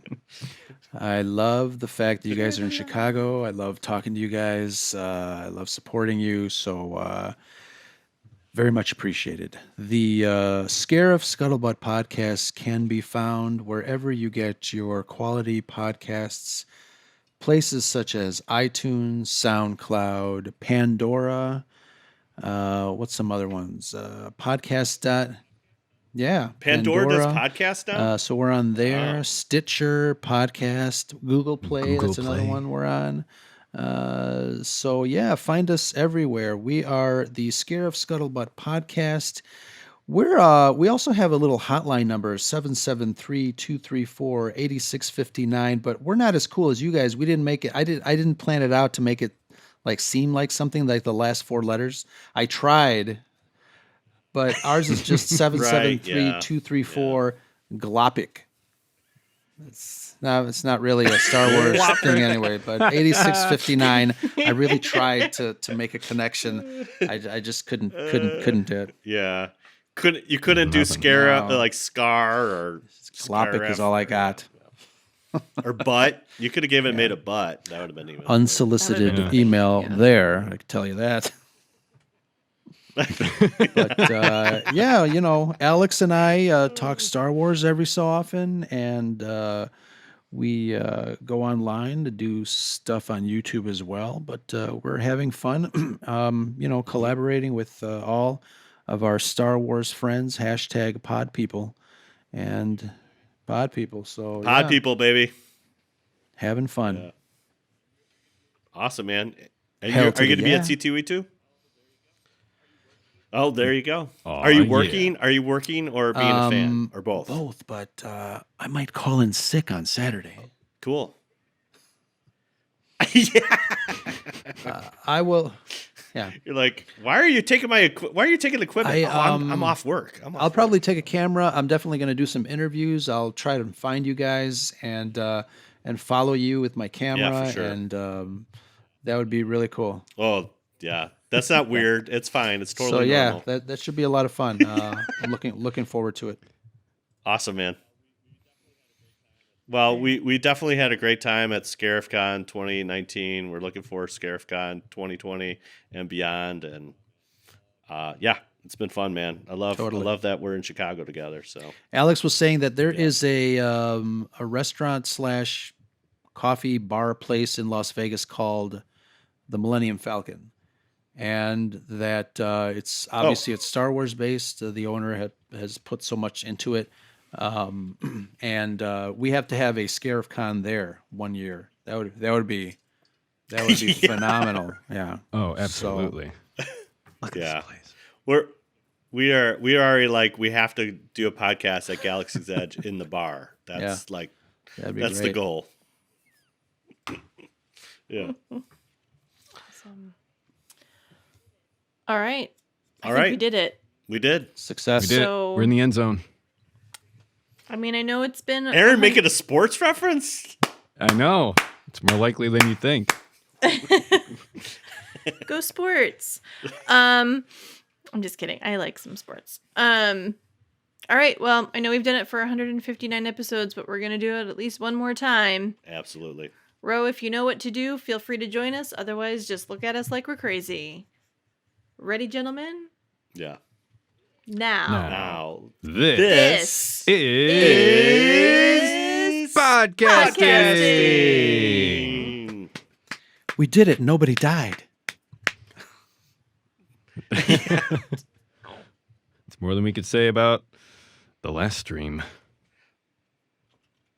Speaker 5: I love the fact that you guys are in Chicago. I love talking to you guys. I love supporting you. So very much appreciated. The Scarif Scuttlebutt podcast can be found wherever you get your quality podcasts. Places such as iTunes, SoundCloud, Pandora. What's some other ones? Podcast. Yeah,
Speaker 4: Pandora does podcast now?
Speaker 5: So we're on there.
Speaker 4: Wow.
Speaker 5: Stitcher, podcast, Google Play.
Speaker 1: Google
Speaker 5: That's another
Speaker 1: Play.
Speaker 5: one we're on. So yeah, find us everywhere. We are the Scarif Scuttlebutt podcast. We also have a little hotline number, 773-234-8659, but we're not as cool as you guys. We didn't make it. I didn't plan it out to make it like seem like something like the last four letters. I tried, but ours is just 773-234 Galactic. It's not really a Star Wars thing anyway, but 8659. I really tried to make a connection. I just couldn't do it.
Speaker 4: Yeah. You couldn't do Scara,
Speaker 5: No.
Speaker 4: like Scar or
Speaker 5: Galactic is all I got.
Speaker 4: or butt. You could have given it made a butt. That would have been even.
Speaker 5: Unsolicited
Speaker 2: been
Speaker 5: email
Speaker 2: yeah.
Speaker 5: there. I can tell you that. But yeah, Alex and I talk Star Wars every so often, and we go online to do stuff on YouTube as well. But we're having fun, collaborating with all of our Star Wars friends. #pod people and pod people. So
Speaker 4: Pod
Speaker 5: yeah,
Speaker 4: people, baby.
Speaker 5: having fun.
Speaker 4: Yeah. Awesome, man. Are you
Speaker 5: Hell
Speaker 4: going
Speaker 5: to
Speaker 4: to
Speaker 5: the
Speaker 4: be at
Speaker 5: yeah.
Speaker 4: C2E2? Oh, there you go.
Speaker 1: Aw,
Speaker 4: Are you
Speaker 1: yeah.
Speaker 4: working? Are you working or being a fan or both?
Speaker 5: Both, but I might call in sick on Saturday.
Speaker 4: Cool. Yeah.
Speaker 5: I will. Yeah,
Speaker 4: You're like, why are you taking the equipment? I'm off work.
Speaker 5: I'll probably take a camera. I'm definitely going to do some interviews. I'll try to find you guys and follow you with my camera,
Speaker 4: for sure.
Speaker 5: and that would be really cool.
Speaker 4: Oh, yeah. That's not weird. It's fine. It's
Speaker 5: So
Speaker 4: totally
Speaker 5: yeah,
Speaker 4: normal.
Speaker 5: that should be a lot of fun. I'm looking forward to it.
Speaker 4: Awesome, man. Well, we definitely had a great time at ScarifCon 2019. We're looking for ScarifCon 2020 and beyond. And yeah, it's been fun, man. I love that we're in Chicago together. So
Speaker 5: Alex was saying that there is a restaurant / coffee bar place in Las Vegas called the Millennium Falcon, and that it's obviously it's Star Wars based. The owner has put so much into it, and we have to have a ScarifCon there one year. That would be phenomenal. Yeah.
Speaker 1: Oh, absolutely.
Speaker 5: Look
Speaker 4: Yeah.
Speaker 5: at this place.
Speaker 4: we are already like we have to do a podcast at Galaxy's Edge in the bar. That's
Speaker 5: That'd be
Speaker 4: that's the
Speaker 5: great.
Speaker 4: goal. Yeah.
Speaker 2: Awesome. All right. I
Speaker 4: All
Speaker 2: think
Speaker 4: right.
Speaker 2: we did it.
Speaker 4: We did.
Speaker 5: Success.
Speaker 1: We did.
Speaker 2: So-
Speaker 1: We're in the end zone.
Speaker 2: I mean, I know it's been
Speaker 4: Aaron making a sports reference?
Speaker 1: I know. It's more likely than you think.
Speaker 2: Go sports. I'm just kidding. I like some sports. All right. Well, I know we've done it for 159 episodes, but we're going to do it at least one more time.
Speaker 4: Absolutely.
Speaker 2: Ro, if you know what to do, feel free to join us. Otherwise, just look at us like we're crazy. Ready, gentlemen?
Speaker 4: Yeah.
Speaker 2: Now.
Speaker 4: Now
Speaker 1: This
Speaker 2: This
Speaker 1: is podcasting.
Speaker 4: podcasting.
Speaker 5: We did it. Nobody died.
Speaker 1: It's more than we could say about the last stream.